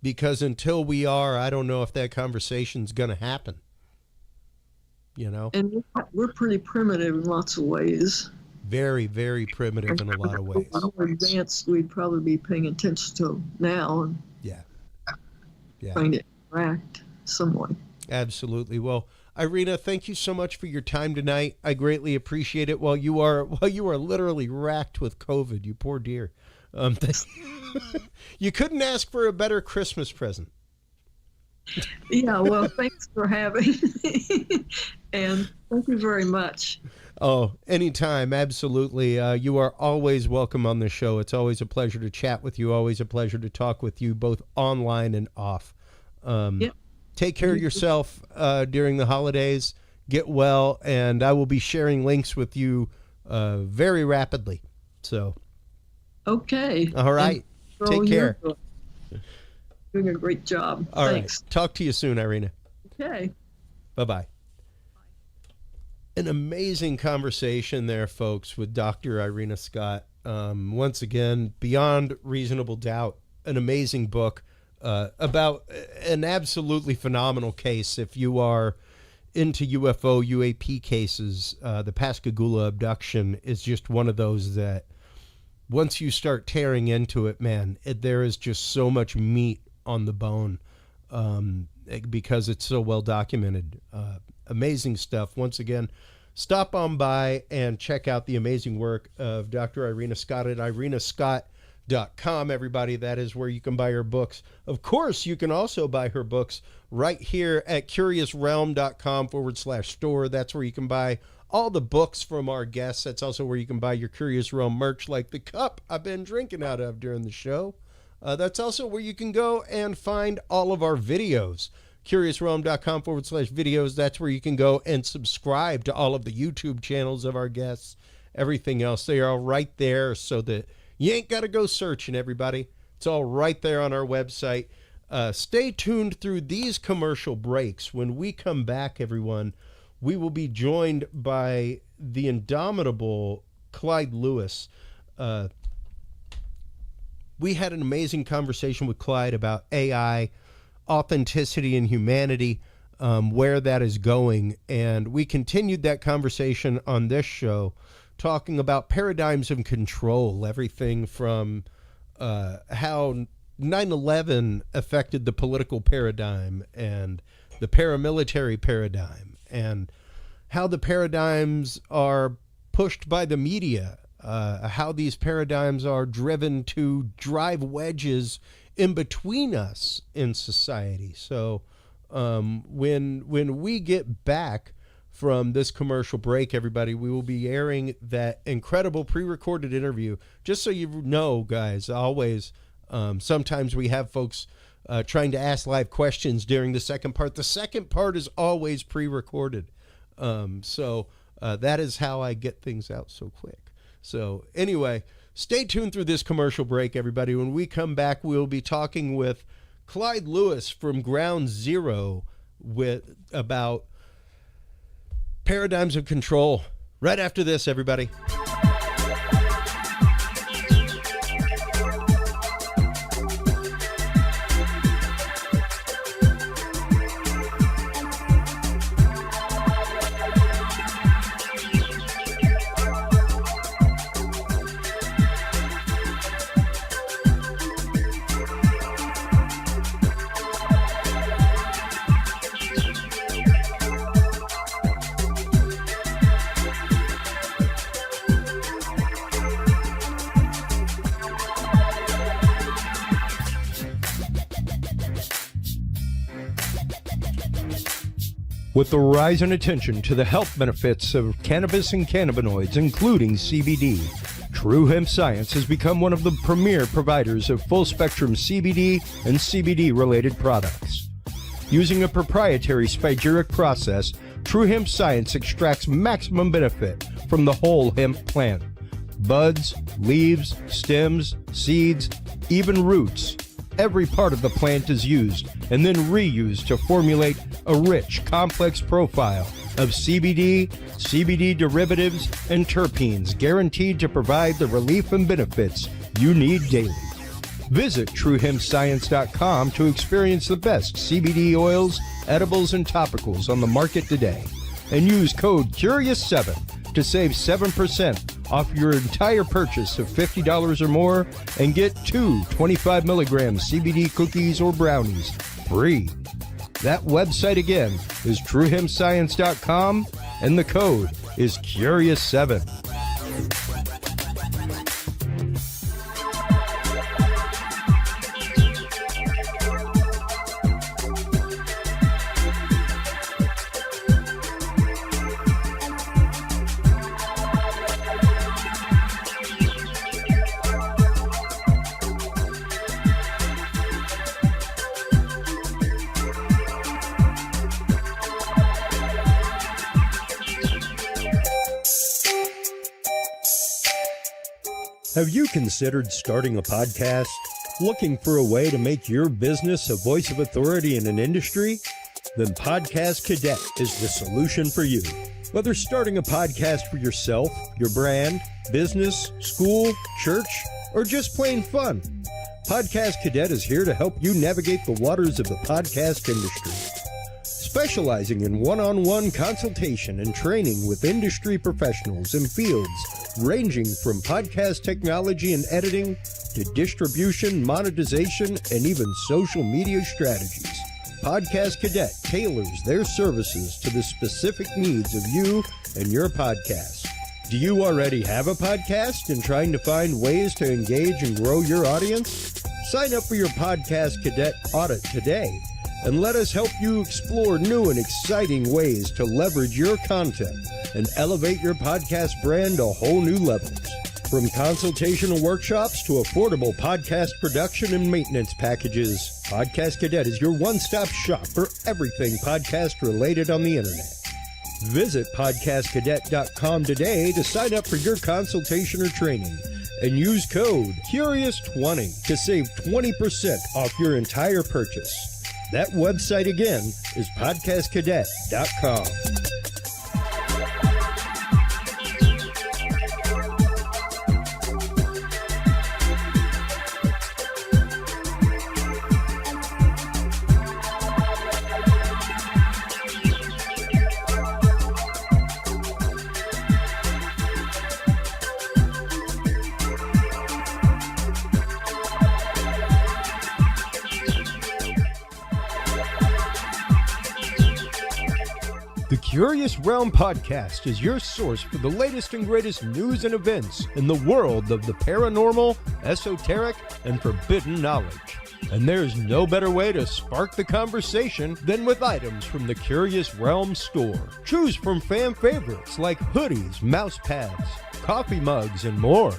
because until we are, I don't know if that conversation's going to happen. You know, and we're pretty primitive in lots of ways. Very, very primitive in a lot of ways. More advanced, we'd probably be paying attention to now and trying to interact some way. Absolutely. Well, Irena, thank you so much for your time tonight. I greatly appreciate it. While you are literally racked with COVID, you poor dear. You couldn't ask for a better Christmas present. Yeah, well, thanks for having me. And thank you very much. Oh, anytime. Absolutely. You are always welcome on the show. It's always a pleasure to chat with you. Always a pleasure to talk with you, both online and off. Yep. Take care of yourself during the holidays. Get well, and I will be sharing links with you very rapidly. So, okay. All right. Take care. Doing a great job. All Thanks. right. Talk to you soon, Irena. Okay. Bye-bye. An amazing conversation there, folks, with Dr. Irena Scott. Once again, Beyond Reasonable Doubt, an amazing book. About an absolutely phenomenal case. If you are into UFO, UAP cases, the Pascagoula abduction is just one of those that once you start tearing into it, man, there is just so much meat on the bone because it's so well documented. Amazing stuff. Once again, stop on by and check out the amazing work of Dr. Irena Scott at irenascott.com. Everybody, that is where you can buy her books. Of course, you can also buy her books right here at curiousrealm.com/store. That's where you can buy all the books from our guests. That's also where you can buy your Curious Realm merch, like the cup I've been drinking out of during the show. That's also where you can go and find all of our videos. curiousrealm.com/videos. That's where you can go and subscribe to all of the YouTube channels of our guests. Everything else, they are all right there so that you ain't got to go searching, everybody. It's all right there on our website. Stay tuned through these commercial breaks. When we come back, everyone, we will be joined by the indomitable Clyde Lewis. We had an amazing conversation with Clyde about AI, authenticity, and humanity, where that is going. And we continued that conversation on this show, talking about paradigms of control, everything from how 9/11 affected the political paradigm and the paramilitary paradigm, and how the paradigms are pushed by the media, how these paradigms are driven to drive wedges in between us in society. So when we get back from this commercial break, everybody, we will be airing that incredible pre-recorded interview. Just so you know, guys, always, sometimes we have folks trying to ask live questions during the second part. The second part is always pre-recorded. So that is how I get things out so quick. So anyway, stay tuned through this commercial break, everybody. When we come back, we'll be talking with Clyde Lewis from Ground Zero about paradigms of control. Right after this, everybody. With the rise in attention to the health benefits of cannabis and cannabinoids, including CBD, True Hemp Science has become one of the premier providers of full-spectrum CBD and CBD-related products. Using a proprietary spagyric process, True Hemp Science extracts maximum benefit from the whole hemp plant. Buds, leaves, stems, seeds, even roots. Every part of the plant is used and then reused to formulate a rich, complex profile of CBD, CBD derivatives, and terpenes guaranteed to provide the relief and benefits you need daily. Visit TrueHempScience.com to experience the best CBD oils, edibles, and topicals on the market today. And use code CURIOUS7 to save 7% off your entire purchase of $50 or more and get 2 25 milligram CBD cookies or brownies free. That website again is TrueHempScience.com and the code is CURIOUS7. Have you considered starting a podcast? Looking for a way to make your business a voice of authority in an industry? Then Podcast Cadet is the solution for you. Whether starting a podcast for yourself, your brand, business, school, church, or just plain fun, Podcast Cadet is here to help you navigate the waters of the podcast industry. Specializing in one-on-one consultation and training with industry professionals in fields ranging from podcast technology and editing to distribution, monetization, and even social media strategies. Podcast Cadet tailors their services to the specific needs of you and your podcast. Do you already have a podcast and trying to find ways to engage and grow your audience? Sign up for your Podcast Cadet audit today and let us help you explore new and exciting ways to leverage your content and elevate your podcast brand to whole new levels. From consultational workshops to affordable podcast production and maintenance packages, Podcast Cadet is your one-stop shop for everything podcast related on the internet. Visit podcastcadet.com today to sign up for your consultation or training and use code CURIOUS20 to save 20% off your entire purchase. That website again is podcastcadet.com. Curious Realm Podcast is your source for the latest and greatest news and events in the world of the paranormal, esoteric, and forbidden knowledge. And there's no better way to spark the conversation than with items from the Curious Realm store. Choose from fan favorites like hoodies, mouse pads, coffee mugs, and more.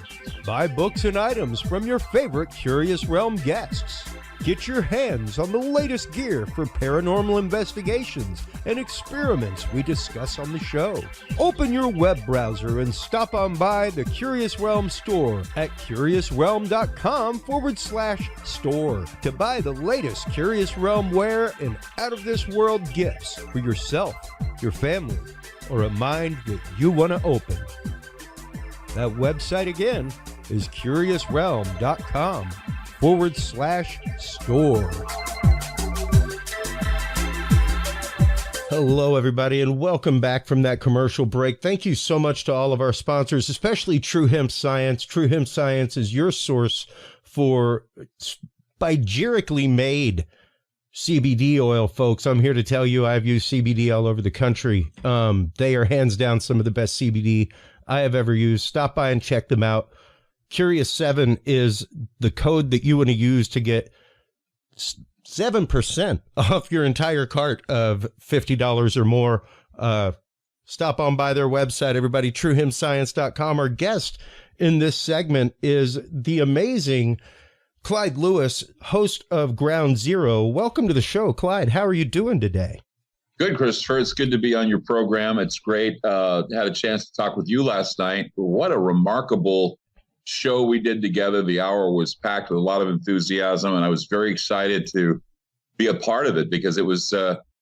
Buy books and items from your favorite Curious Realm guests. Get your hands on the latest gear for paranormal investigations and experiments we discuss on the show. Open your web browser and stop on by the Curious Realm store at curiousrealm.com/store to buy the latest Curious Realm wear and out-of-this-world gifts for yourself, your family, or a mind that you want to open. That website again is curiousrealm.com/store. Hello, everybody, and welcome back from that commercial break. Thank you so much to all of our sponsors, especially True Hemp Science. True Hemp Science is your source for spigyrically made CBD oil, folks. I'm here to tell you I've used CBD all over the country. They are hands down some of the best CBD I have ever used. Stop by and check them out. Curious7 is the code that you want to use to get 7% off your entire cart of $50 or more. Stop on by their website, everybody, truehemscience.com. Our guest in this segment is the amazing Clyde Lewis, host of Ground Zero. Welcome to the show, Clyde. How are you doing today? Good, Christopher. It's good to be on your program. It's great. Had a chance to talk with you last night. What a remarkable show we did together. The hour was packed with a lot of enthusiasm, and I was very excited to be a part of it because it was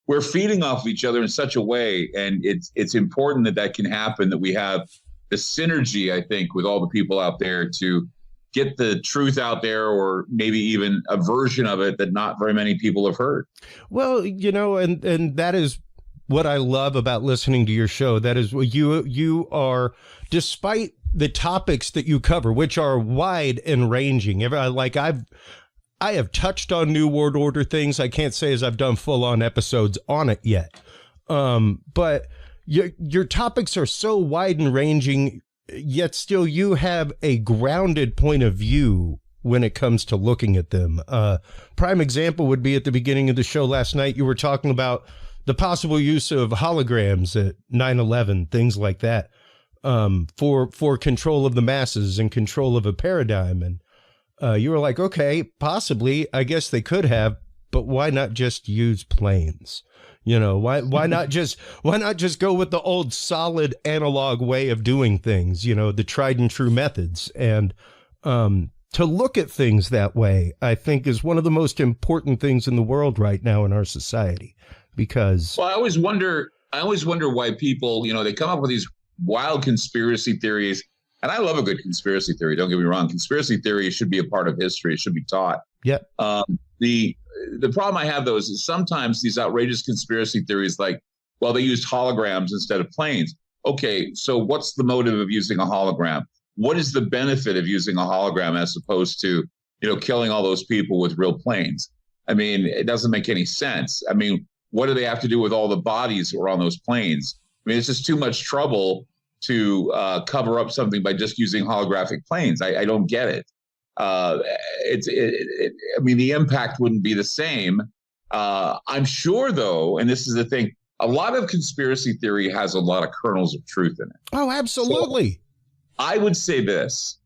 we're feeding off of each other in such a way, and it's important that that can happen, that we have the synergy, I think, with all the people out there to get the truth out there, or maybe even a version of it that not very many people have heard. Well, you know, and that is what I love about listening to your show. That is what you are, despite the topics that you cover, which are wide and ranging. Like I have touched on New World Order things. I can't say as I've done full on episodes on it yet. But your topics are so wide and ranging, yet still you have a grounded point of view when it comes to looking at them. Prime example would be at the beginning of the show last night. You were talking about the possible use of holograms at 9/11, things like that. For control of the masses and control of a paradigm. And you were like, okay, possibly, I guess they could have, but why not just use planes? You know, why not just go with the old solid analog way of doing things, you know, the tried and true methods. And to look at things that way, I think, is one of the most important things in the world right now in our society. Because, well, I always wonder why people, you know, they come up with these wild conspiracy theories. And I love a good conspiracy theory. Don't get me wrong. Conspiracy theory should be a part of history. It should be taught. Yeah. The problem I have, though, is sometimes these outrageous conspiracy theories, like, well, they used holograms instead of planes. Okay, so what's the motive of using a hologram? What is the benefit of using a hologram as opposed to, you know, killing all those people with real planes? I mean, it doesn't make any sense. I mean, what do they have to do with all the bodies that were on those planes? I mean, it's just too much trouble to cover up something by just using holographic planes. I don't get it. I mean, the impact wouldn't be the same. I'm sure, though, and this is the thing, a lot of conspiracy theory has a lot of kernels of truth in it. Oh, absolutely. So I would say this.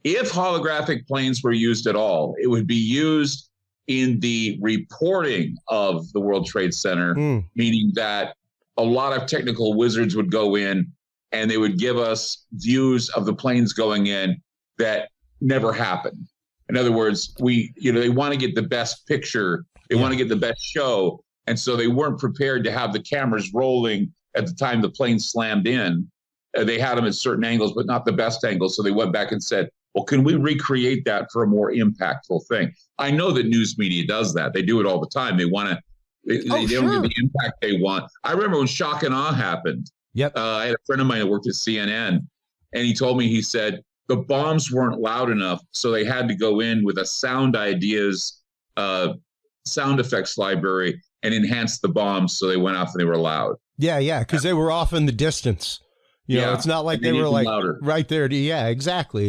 If holographic planes were used at all, it would be used in the reporting of the World Trade Center, meaning that a lot of technical wizards would go in and they would give us views of the planes going in that never happened. In other words, they want to get the best picture. They want to get the best show. And so they weren't prepared to have the cameras rolling at the time the plane slammed in. They had them at certain angles, but not the best angles. So they went back and said, well, can we recreate that for a more impactful thing? I know that news media does that. They do it all the time. They want to, they don't get the impact they want. I remember when Shock and Awe happened. Yep. I had a friend of mine that worked at CNN, and he told me, he said, the bombs weren't loud enough, so they had to go in with a sound ideas, sound effects library and enhanced the bombs so they went off and they were loud. Yeah, because they were off in the distance. You know, it's not like they were like louder. Right there. Yeah, exactly.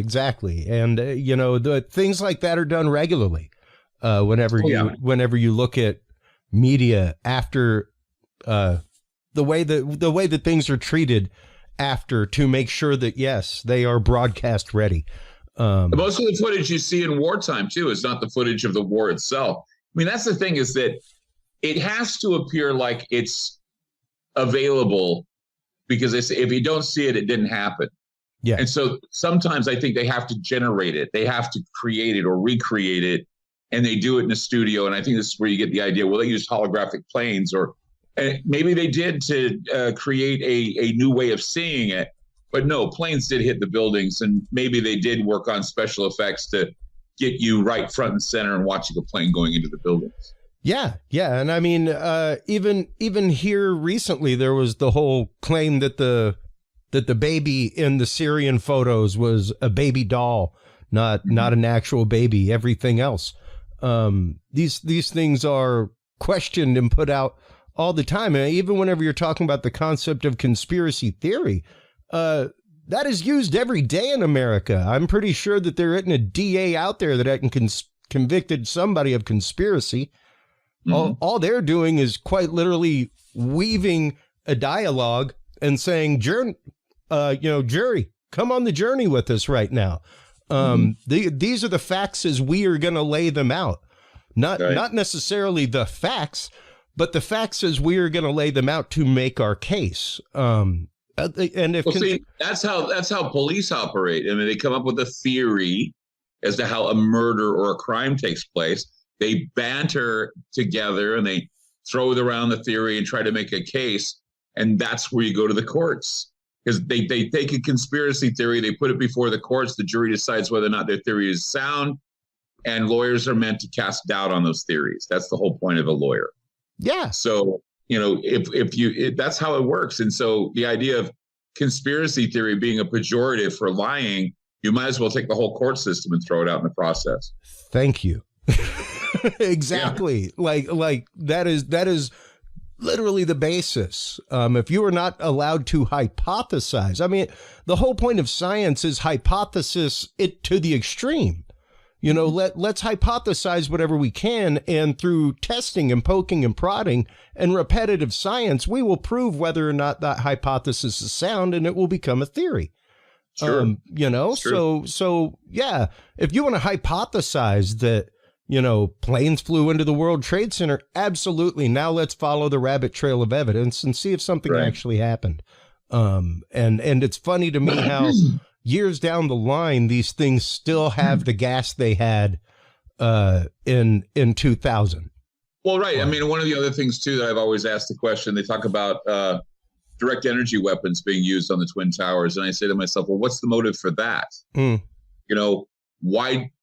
And, the things like that are done regularly whenever you look at media after the way that things are treated after, to make sure that, yes, they are broadcast ready. Most of the footage you see in wartime, too, is not the footage of the war itself. I mean, that's the thing, is that it has to appear like it's available, because they say if you don't see it, it didn't happen. Yeah. And so sometimes I think they have to generate it. They have to create it or recreate it, and they do it in a studio. And I think this is where you get the idea. Well, they used holographic planes, or maybe they did to create a new way of seeing it. But no, planes did hit the buildings, and maybe they did work on special effects to get you right front and center and watching a plane going into the buildings. Yeah. And I mean, even here recently, there was the whole claim that the baby in the Syrian photos was a baby doll, not an actual baby. Everything else, these things are questioned and put out all the time. And even whenever you're talking about the concept of conspiracy theory, that is used every day in America. I'm pretty sure that there isn't a DA out there that hasn't convicted somebody of conspiracy. All they're doing is quite literally weaving a dialogue and saying, jury, come on the journey with us right now. These are the facts as we are going to lay them out. Not necessarily the facts, but the facts as we are going to lay them out to make our case. And if that's how police operate. I mean, they come up with a theory as to how a murder or a crime takes place. They banter together and they throw around the theory and try to make a case. And that's where you go to the courts, because they take a conspiracy theory, they put it before the courts. The jury decides whether or not their theory is sound, and lawyers are meant to cast doubt on those theories. That's the whole point of a lawyer. Yeah. So, that's how it works. And so the idea of conspiracy theory being a pejorative for lying, you might as well take the whole court system and throw it out in the process. Thank you. Exactly. Yeah. Like that is literally the basis. If you are not allowed to hypothesize, I mean, the whole point of science is hypothesis it to the extreme. Let's hypothesize whatever we can, and through testing and poking and prodding and repetitive science, we will prove whether or not that hypothesis is sound, and it will become a theory. Sure. So yeah, if you want to hypothesize that, planes flew into the World Trade Center, absolutely. Now let's follow the rabbit trail of evidence and see if something actually happened. And it's funny to me how years down the line, these things still have the gas they had in 2000. Well, right. I mean, one of the other things, too, that I've always asked the question, they talk about direct energy weapons being used on the Twin Towers. And I say to myself, well, what's the motive for that?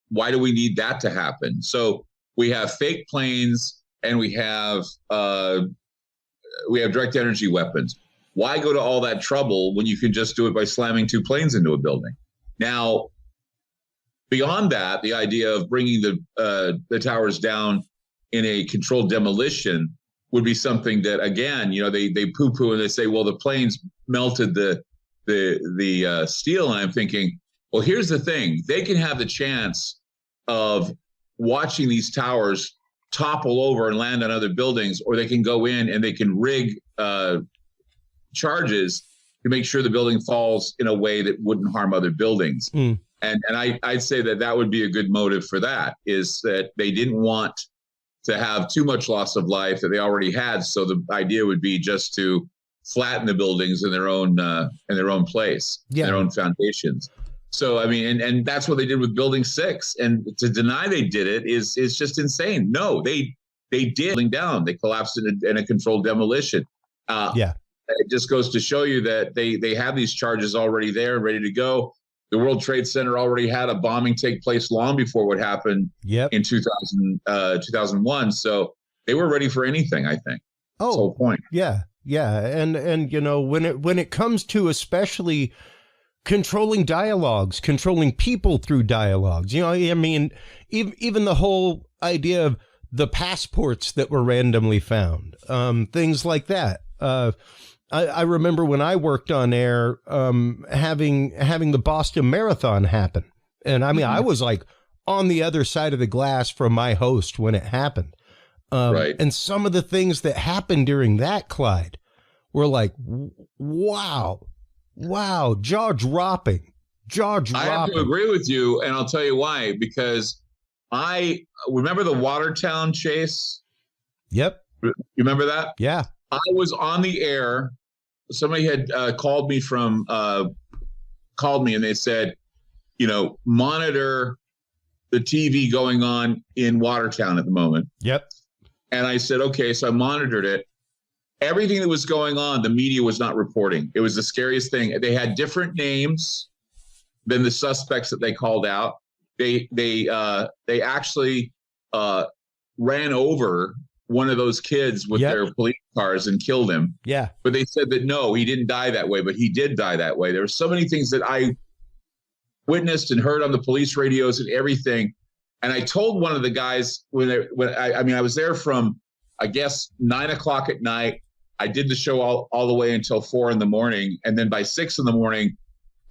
Why do we need that to happen? So we have fake planes and we have direct energy weapons. Why go to all that trouble when you can just do it by slamming two planes into a building? Now, beyond that, the idea of bringing the towers down in a controlled demolition would be something that, again, they poo-poo and they say, well, the planes melted the steel. And I'm thinking, well, here's the thing. They can have the chance of watching these towers topple over and land on other buildings, or they can go in and they can rig charges to make sure the building falls in a way that wouldn't harm other buildings. And I'd say that would be a good motive for that, is that they didn't want to have too much loss of life that they already had. So the idea would be just to flatten the buildings in their own place, their own foundations. So, I mean, and that's what they did with Building 6. And to deny they did it is just insane. No, they did down. They collapsed in a controlled demolition. It just goes to show you that they have these charges already there, ready to go. The World Trade Center already had a bombing take place long before what happened in 2001. So they were ready for anything, I think. That's the whole point. Yeah. And when it comes to especially controlling dialogues, controlling people through dialogues, I mean, even the whole idea of the passports that were randomly found, things like that. I remember when I worked on air, having the Boston Marathon happen. And I mean, I was like on the other side of the glass from my host when it happened. Right. And some of the things that happened during that, Clyde, were like, wow, jaw dropping. I have to agree with you, and I'll tell you why. Because I remember the Watertown chase. Yep. You remember that? Yeah. I was on the air. Somebody had called me and they said, monitor the TV going on in Watertown at the moment. Yep. And I said, okay. So I monitored it. Everything that was going on, the media was not reporting. It was the scariest thing. They had different names than the suspects that they called out. They actually ran over one of those kids with their police cars and killed him. Yeah. But they said that, no, he didn't die that way, but he did die that way. There were so many things that I witnessed and heard on the police radios and everything. And I told one of the guys I was there from, I guess, 9 o'clock at night. I did the show all the way until 4 in the morning. And then by 6 in the morning,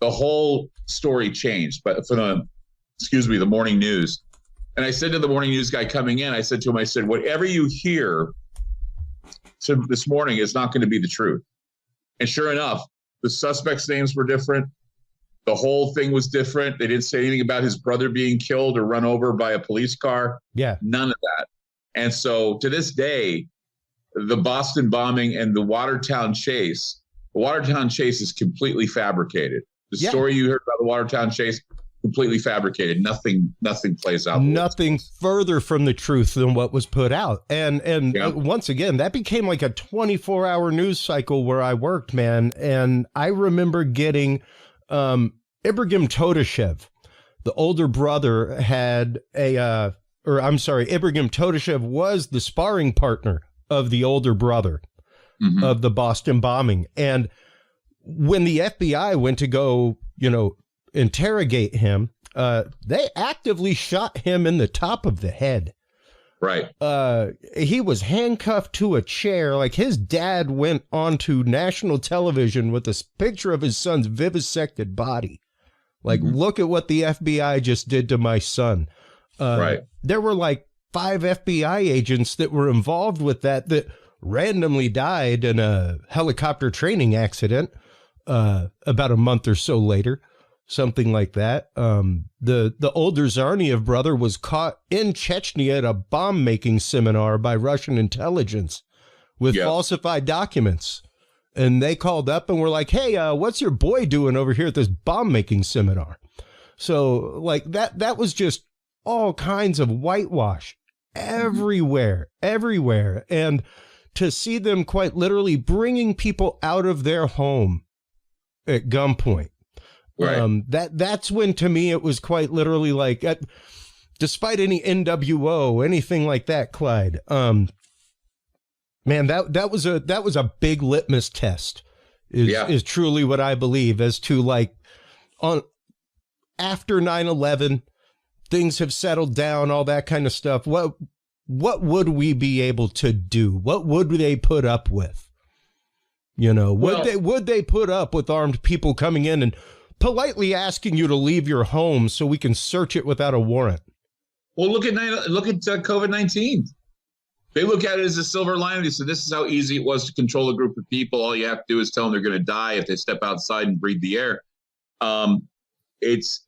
the whole story changed. But for the morning news. And I said to the morning news guy coming in, I said to him, whatever you hear this morning is not going to be the truth. And sure enough, the suspects' names were different. The whole thing was different. They didn't say anything about his brother being killed or run over by a police car. Yeah. None of that. And so to this day, the Boston bombing and the Watertown chase is completely fabricated. The story you heard about the Watertown chase, completely fabricated. Nothing plays out. Nothing further from the truth than what was put out. And once again, that became like a 24-hour news cycle where I worked, man. And I remember getting Ibrahim Todashev, the older brother, had Ibrahim Todashev was the sparring partner of the older brother of the Boston bombing. And when the FBI went to go, interrogate him, they actively shot him in the top of the head. Right. He was handcuffed to a chair. Like, his dad went onto national television with this picture of his son's vivisected body. Like, look at what the FBI just did to my son. Right. There were like 5 FBI agents that were involved with that randomly died in a helicopter training accident about a month or so later. Something like that. The older Zarniev brother was caught in Chechnya at a bomb-making seminar by Russian intelligence with falsified documents. And they called up and were like, hey, what's your boy doing over here at this bomb-making seminar? So, like, that was just all kinds of whitewash everywhere. And to see them quite literally bringing people out of their home at gunpoint. Right. That's when, to me, it was quite literally like, despite any NWO, anything like that, Clyde, man, that was a big litmus test is truly what I believe as to, like, after 9/11, things have settled down, all that kind of stuff. What would we be able to do? What would they put up with? Would they put up with armed people coming in and politely asking you to leave your home so we can search it without a warrant? Well, look at COVID-19. They look at it as a silver lining. They said, this is how easy it was to control a group of people. All you have to do is tell them they're going to die if they step outside and breathe the air. It's,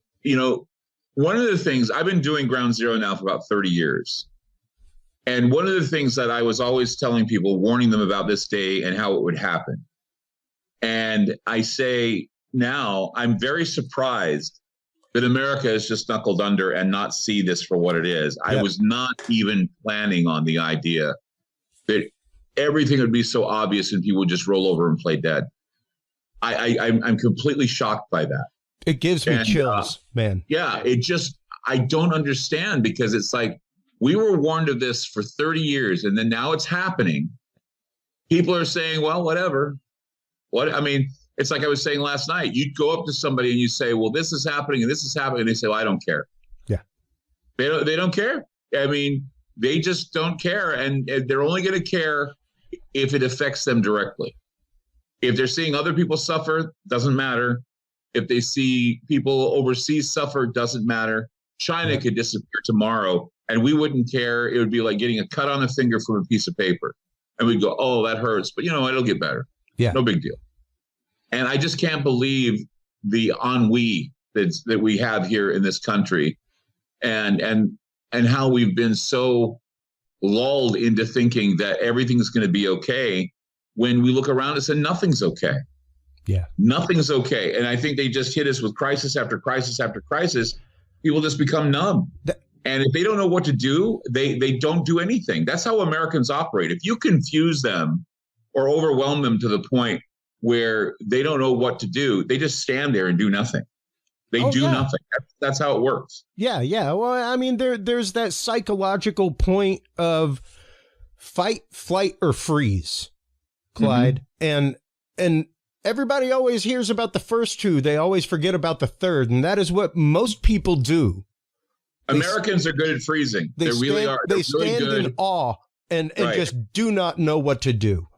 one of the things, I've been doing Ground Zero now for about 30 years. And one of the things that I was always telling people, warning them about this day and how it would happen. And I say, now, I'm very surprised that America has just knuckled under and not see this for what it is. I was not even planning on the idea that everything would be so obvious and people would just roll over and play dead. I'm completely shocked by that. It gives me chills, man. Yeah, I don't understand, because it's like, we were warned of this for 30 years and then now it's happening. People are saying, well, whatever. It's like I was saying last night. You'd go up to somebody and you say, well, this is happening and this is happening. And they say, well, I don't care. Yeah. They don't care. I mean, they just don't care. And they're only going to care if it affects them directly. If they're seeing other people suffer, doesn't matter. If they see people overseas suffer, doesn't matter. China could disappear tomorrow and we wouldn't care. It would be like getting a cut on the finger from a piece of paper. And we'd go, oh, that hurts. But, you know, it'll get better. Yeah. No big deal. And I just can't believe the ennui that we have here in this country and how we've been so lulled into thinking that everything's going to be okay when we look around us and nothing's okay. Yeah. Nothing's okay. And I think they just hit us with crisis after crisis after crisis. People just become numb. And if they don't know what to do, they don't do anything. That's how Americans operate. If you confuse them or overwhelm them to the point where they don't know what to do, they just stand there and do nothing. They do nothing. That's how it works. Yeah, yeah. Well, I mean, there's that psychological point of fight, flight, or freeze, Clyde. Mm-hmm. And everybody always hears about the first two. They always forget about the third. And that is what most people do. Americans are good at freezing. They really are. They stand in awe and just do not know what to do.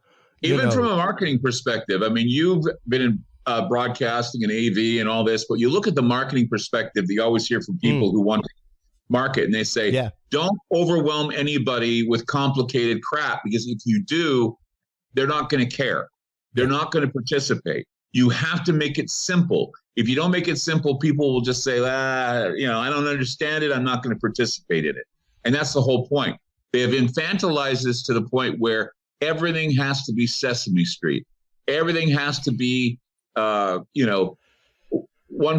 Even from a marketing perspective. I mean, you've been in broadcasting and AV and all this, but you look at the marketing perspective that you always hear from people who want to market, and they say, don't overwhelm anybody with complicated crap, because if you do, they're not going to care. They're not going to participate. You have to make it simple. If you don't make it simple, people will just say, I don't understand it. I'm not going to participate in it. And that's the whole point. They have infantilized this to the point where everything has to be Sesame Street. Everything has to be, 1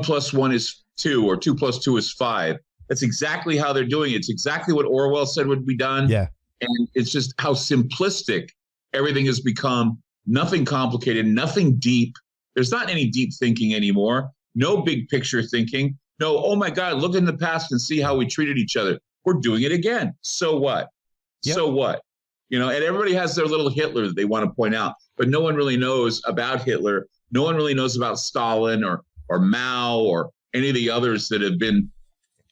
+ 1 is 2 or 2 + 2 is 5. That's exactly how they're doing it. It's exactly what Orwell said would be done. Yeah. And it's just how simplistic everything has become. Nothing complicated, nothing deep. There's not any deep thinking anymore. No big picture thinking. No, oh my God, look in the past and see how we treated each other. We're doing it again. So what? Yep. So what? And everybody has their little Hitler that they want to point out, but no one really knows about Hitler. No one really knows about Stalin or Mao or any of the others that have been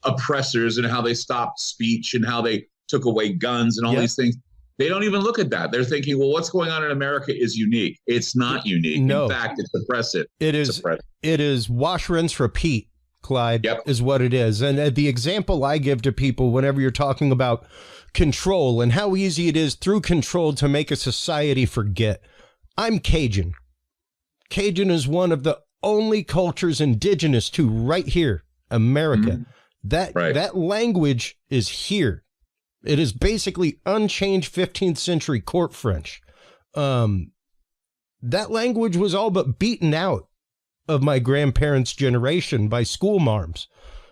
oppressors, and how they stopped speech and how they took away guns and all these things. They don't even look at that. They're thinking, well, what's going on in America is unique. It's not unique. No. In fact, it's oppressive. It is wash, rinse, repeat, Clyde, is what it is. And the example I give to people whenever you're talking about control and how easy it is through control to make a society forget. I'm Cajun. Cajun is one of the only cultures indigenous to right here, America. That language is here. It is basically unchanged 15th century court French. That language was all but beaten out of my grandparents' generation by schoolmarms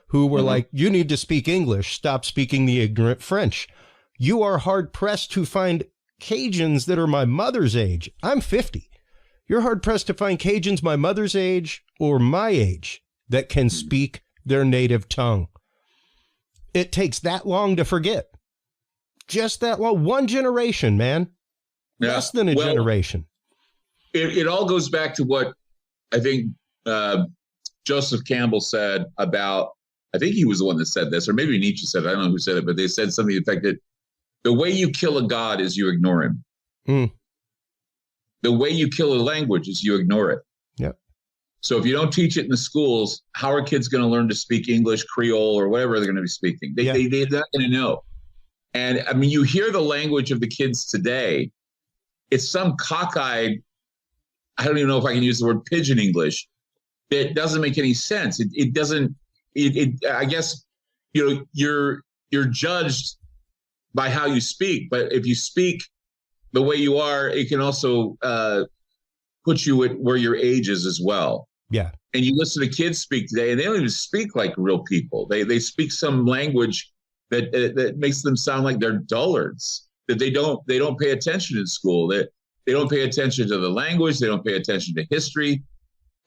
who were like, you need to speak English, stop speaking the ignorant French. You are hard pressed to find Cajuns that are my mother's age. I'm 50. You're hard pressed to find Cajuns my mother's age or my age that can speak their native tongue. It takes that long to forget. Just that long. One generation, man. Less than a generation. It all goes back to what I think Joseph Campbell said about, I think he was the one that said this, or maybe Nietzsche said it. I don't know who said it, but they said something to the effect that the way you kill a god is you ignore him. The way you kill a language is you ignore it. Yep. So if you don't teach it in the schools, how are kids going to learn to speak English, Creole, or whatever they're going to be speaking? They're not going to know. And I mean, you hear the language of the kids today. It's some cockeyed, I don't even know if I can use the word pigeon English, that doesn't make any sense. It doesn't, I guess, you're judged by how you speak, but if you speak the way you are, it can also put you at where your age is as well. Yeah. And you listen to kids speak today, and they don't even speak like real people. They speak some language that makes them sound like they're dullards, that they don't pay attention in school, that they don't pay attention to the language, they don't pay attention to history,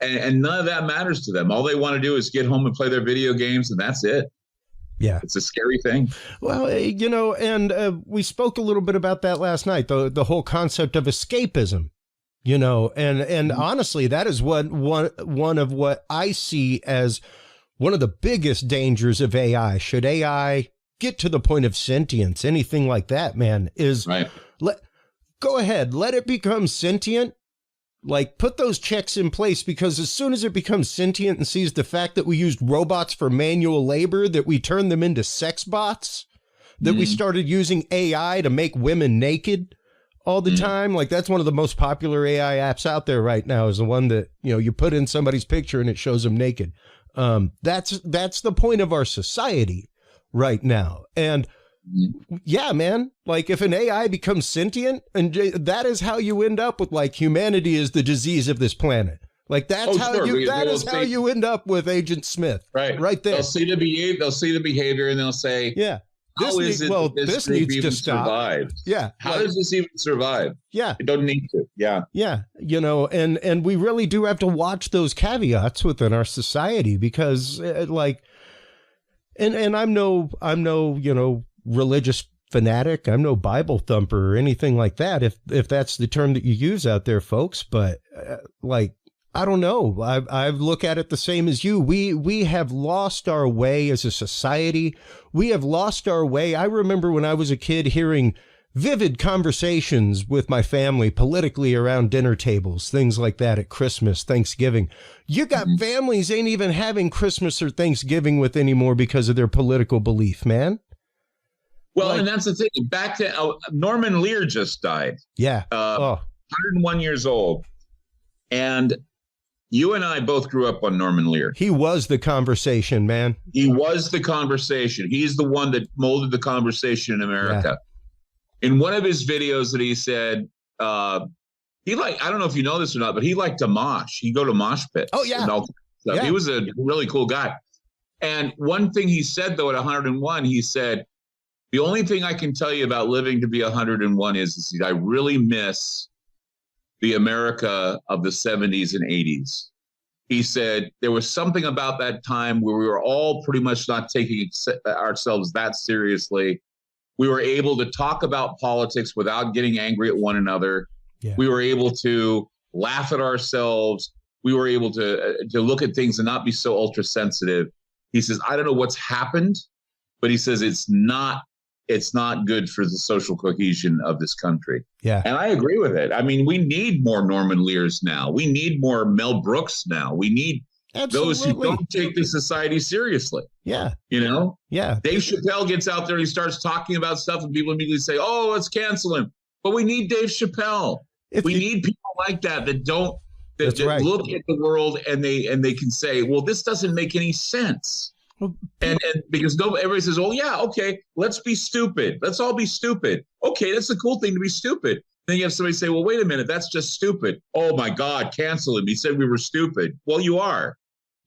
and none of that matters to them. All they want to do is get home and play their video games, and that's it. Yeah. It's a scary thing. Well, and we spoke a little bit about that last night, the whole concept of escapism, and honestly, that is one of what I see as one of the biggest dangers of AI. Should AI get to the point of sentience, anything like that, man, is go ahead, let it become sentient. Like, put those checks in place, because as soon as it becomes sentient and sees the fact that we used robots for manual labor, that we turned them into sex bots, that we started using AI to make women naked all the time. Like, that's one of the most popular AI apps out there right now, is the one that, you know, you put in somebody's picture and it shows them naked. That's the point of our society right now. And yeah, man, like, if an AI becomes sentient, and that is how you end up with, like, humanity is the disease of this planet. Like, that's how you end up with Agent Smith. Right there. They'll see the behavior and they'll say, yeah, this needs to stop. Survived? Yeah. How does this even survive? Yeah. It doesn't need to. Yeah. Yeah. You know, and we really do have to watch those caveats within our society, because like, and I'm no, you know, religious fanatic. I'm no Bible thumper or anything like that, if that's the term that you use out there, folks. But like, I don't know. I look at it the same as you. We have lost our way as a society. We have lost our way. I remember when I was a kid hearing vivid conversations with my family politically around dinner tables, things like that at Christmas, Thanksgiving. You got families ain't even having Christmas or Thanksgiving with anymore because of their political belief, man. Well, and that's the thing. Back to Norman Lear just died. Yeah. 101 years old. And you and I both grew up on Norman Lear. He was the conversation, man. He was the conversation. He's the one that molded the conversation in America. Yeah. In one of his videos that he said, I don't know if you know this or not, but he liked to mosh. He'd go to mosh pits. Oh, yeah. Yeah. He was a really cool guy. And one thing he said, though, at 101, he said, the only thing I can tell you about living to be 101 is I really miss the America of the 70s and 80s. He said there was something about that time where we were all pretty much not taking ourselves that seriously. We were able to talk about politics without getting angry at one another. Yeah. We were able to laugh at ourselves. We were able to look at things and not be so ultra sensitive. He says, I don't know what's happened, but he says it's not good for the social cohesion of this country. Yeah. And I agree with it. I mean, we need more Norman Lears now. We need more Mel Brooks now. We need those who don't take the society seriously. Yeah. You know? Yeah. Dave Chappelle gets out there and he starts talking about stuff and people immediately say, oh, let's cancel him. But we need Dave Chappelle. We need people like that don't look at the world and they can say, well, this doesn't make any sense. And because everybody says, oh, yeah, okay, let's be stupid. Let's all be stupid. Okay, that's a cool thing to be stupid. Then you have somebody say, well, wait a minute, that's just stupid. Oh, my God, cancel him. He said we were stupid. Well, you are.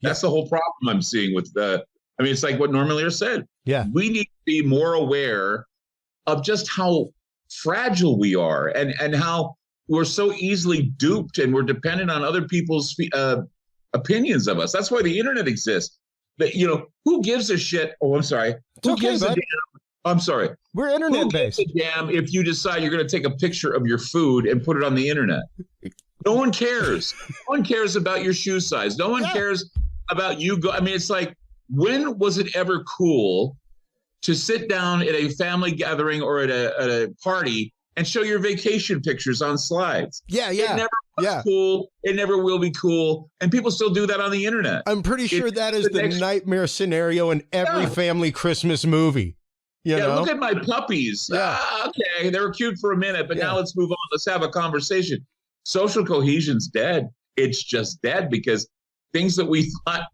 That's the whole problem I'm seeing with it's like what Norman Lear said. Yeah. We need to be more aware of just how fragile we are and how we're so easily duped and we're dependent on other people's opinions of us. That's why the internet exists. But, you know, who gives a shit? Oh, I'm sorry. Who gives a damn? I'm sorry. We're internet based. Who gives a damn if you decide you're going to take a picture of your food and put it on the internet? No one cares. No one cares about your shoe size. No one cares about you. It's like, when was it ever cool to sit down at a family gathering or at a party and show your vacation pictures on slides? Yeah. It never was cool. It never will be cool. And people still do that on the internet. I'm pretty sure that is the nightmare scenario in every family Christmas movie. You know? Look at my puppies. Yeah. Okay, they were cute for a minute, but now let's move on. Let's have a conversation. Social cohesion's dead. It's just dead because things that we thought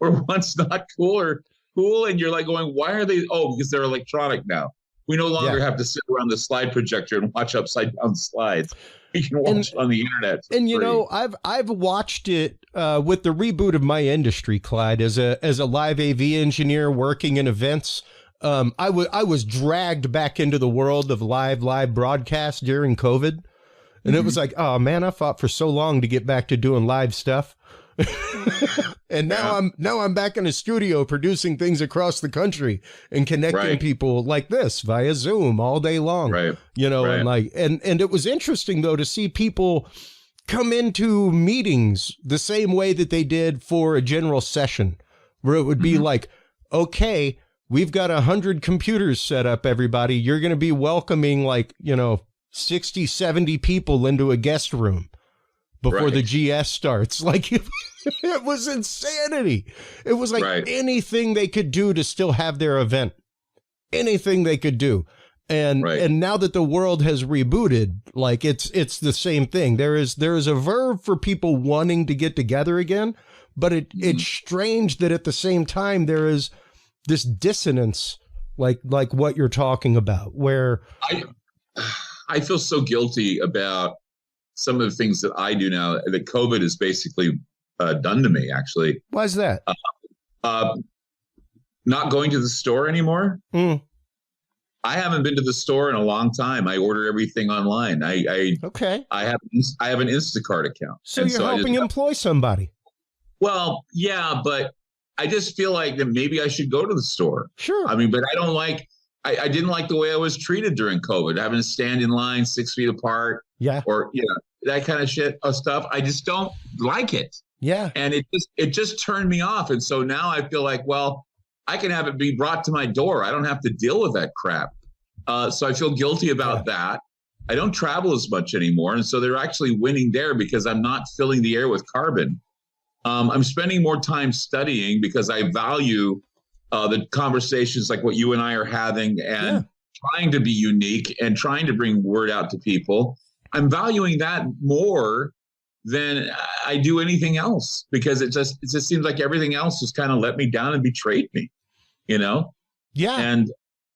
were once not cool are cool. And you're like going, why are they? Oh, because they're electronic now. We no longer have to sit around the slide projector and watch upside down slides. You can watch on the internet. And you know, I've watched it with the reboot of my industry, Clyde, as a live AV engineer working in events. I was dragged back into the world of live broadcast during COVID, and it was like, oh man, I fought for so long to get back to doing live stuff. And now I'm back in a studio producing things across the country and connecting people like this via Zoom all day long. You know, and it was interesting though to see people come into meetings the same way that they did for a general session, where it would be like, okay, we've got 100 computers set up, everybody. You're going to be welcoming 60, 70 people into a guest room before the GS starts. It was insanity. It was anything they could do to still have their event, anything they could do. And now that the world has rebooted, it's the same thing. There is a verve for people wanting to get together again, but it's strange that at the same time there is this dissonance, like what you're talking about, where I feel so guilty about some of the things that I do now that COVID has basically done to me. Actually, why is that? Not going to the store anymore. I haven't been to the store in a long time. I order everything online. I have an Instacart account. So you're helping employ somebody. Well, yeah, but I just feel like that maybe I should go to the store. Sure. I mean, but I don't like. I didn't like the way I was treated during COVID, having to stand in line 6 feet apart. Yeah. Or that kind of stuff. I just don't like it. Yeah. And it just turned me off. And so now I feel like, well, I can have it be brought to my door. I don't have to deal with that crap. So I feel guilty about that. I don't travel as much anymore. And so they're actually winning there because I'm not filling the air with carbon. I'm spending more time studying because I value the conversations like what you and I are having and trying to be unique and trying to bring word out to people. I'm valuing that more than I do anything else because it just seems like everything else just kind of let me down and betrayed me, Yeah. And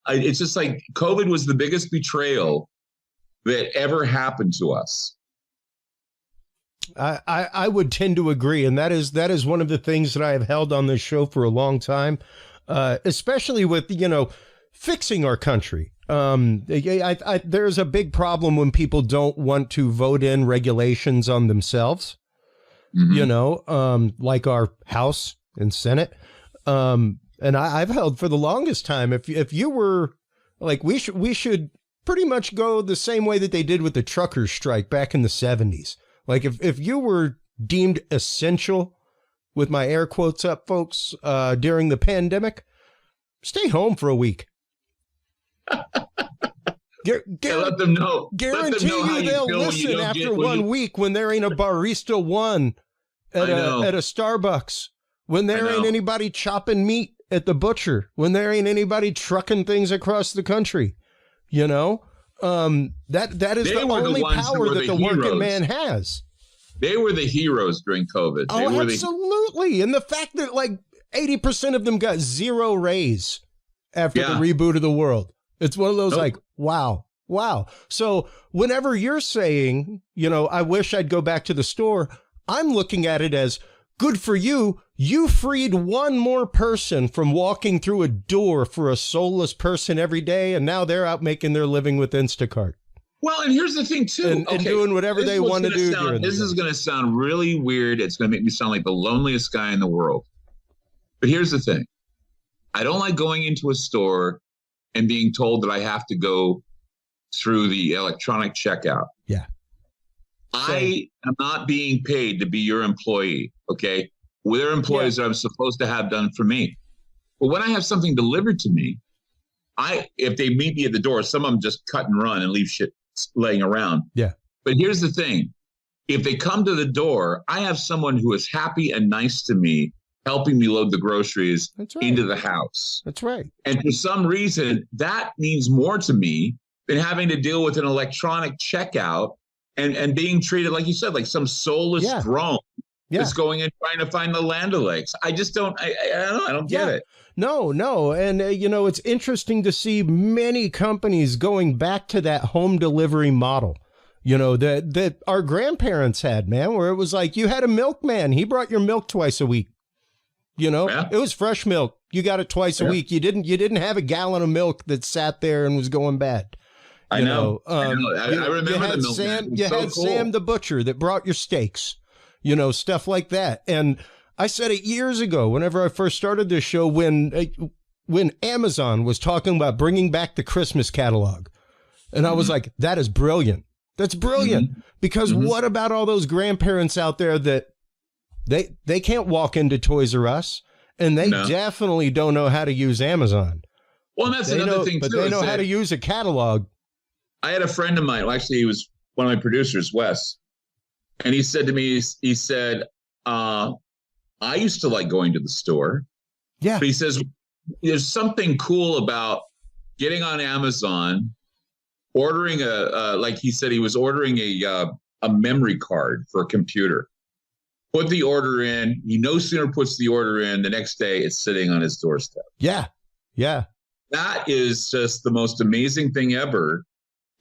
it's just like COVID was the biggest betrayal that ever happened to us. I would tend to agree. And that is one of the things that I have held on this show for a long time, especially with, fixing our country. There's a big problem when people don't want to vote in regulations on themselves, like our House and Senate. And I've held for the longest time, if you were like, we should pretty much go the same way that they did with the truckers' strike back in the 70s. Like if you were deemed essential, with my air quotes up, folks, during the pandemic, stay home for a week. Let them know. Guarantee you they'll listen after 1 week when there ain't a barista one at a Starbucks, when there ain't anybody chopping meat at the butcher, when there ain't anybody trucking things across the country. That is the only power that the working man has. They were the heroes during COVID. Absolutely. And the fact that 80% of them got zero raise after the reboot of the world. It's one of those wow. So whenever you're saying, I wish I'd go back to the store, I'm looking at it as good for you. You freed one more person from walking through a door for a soulless person every day. And now they're out making their living with Instacart. Well, and here's the thing, too. And doing whatever they want to do. This is going to sound really weird. It's going to make me sound like the loneliest guy in the world. But here's the thing. I don't like going into a store and being told that I have to go through the electronic checkout. Yeah. I am not being paid to be your employee, okay? There are employees that I'm supposed to have done for me. But when I have something delivered to me, if they meet me at the door, some of them just cut and run and leave shit laying around. Yeah. But here's the thing. If they come to the door, I have someone who is happy and nice to me, helping me load the groceries into the house. That's right. And for some reason, that means more to me than having to deal with an electronic checkout and being treated, like you said, like some soulless drone that's going and trying to find the Land O'Lakes. I just don't, I don't get it. No. And, it's interesting to see many companies going back to that home delivery model, that our grandparents had, man, where it was like you had a milkman. He brought your milk twice a week. It was fresh milk. You got it twice a week. You didn't have a gallon of milk that sat there and was going bad. I know. I remember the milkman. You had Sam the butcher that brought your steaks, stuff like that. And I said it years ago, whenever I first started this show, when Amazon was talking about bringing back the Christmas catalog. And I was like, that is brilliant. That's brilliant. Because what about all those grandparents out there that they can't walk into Toys R Us, and they definitely don't know how to use Amazon. Well, and that's another thing, but too. they know how to use a catalog. I had a friend of mine, well, actually, he was one of my producers, Wes, and he said to me, he said, I used to like going to the store. Yeah. But he says, there's something cool about getting on Amazon, ordering like he said, he was ordering a memory card for a computer. Put the order in. He no sooner puts the order in, the next day it's sitting on his doorstep. Yeah. Yeah. That is just the most amazing thing ever.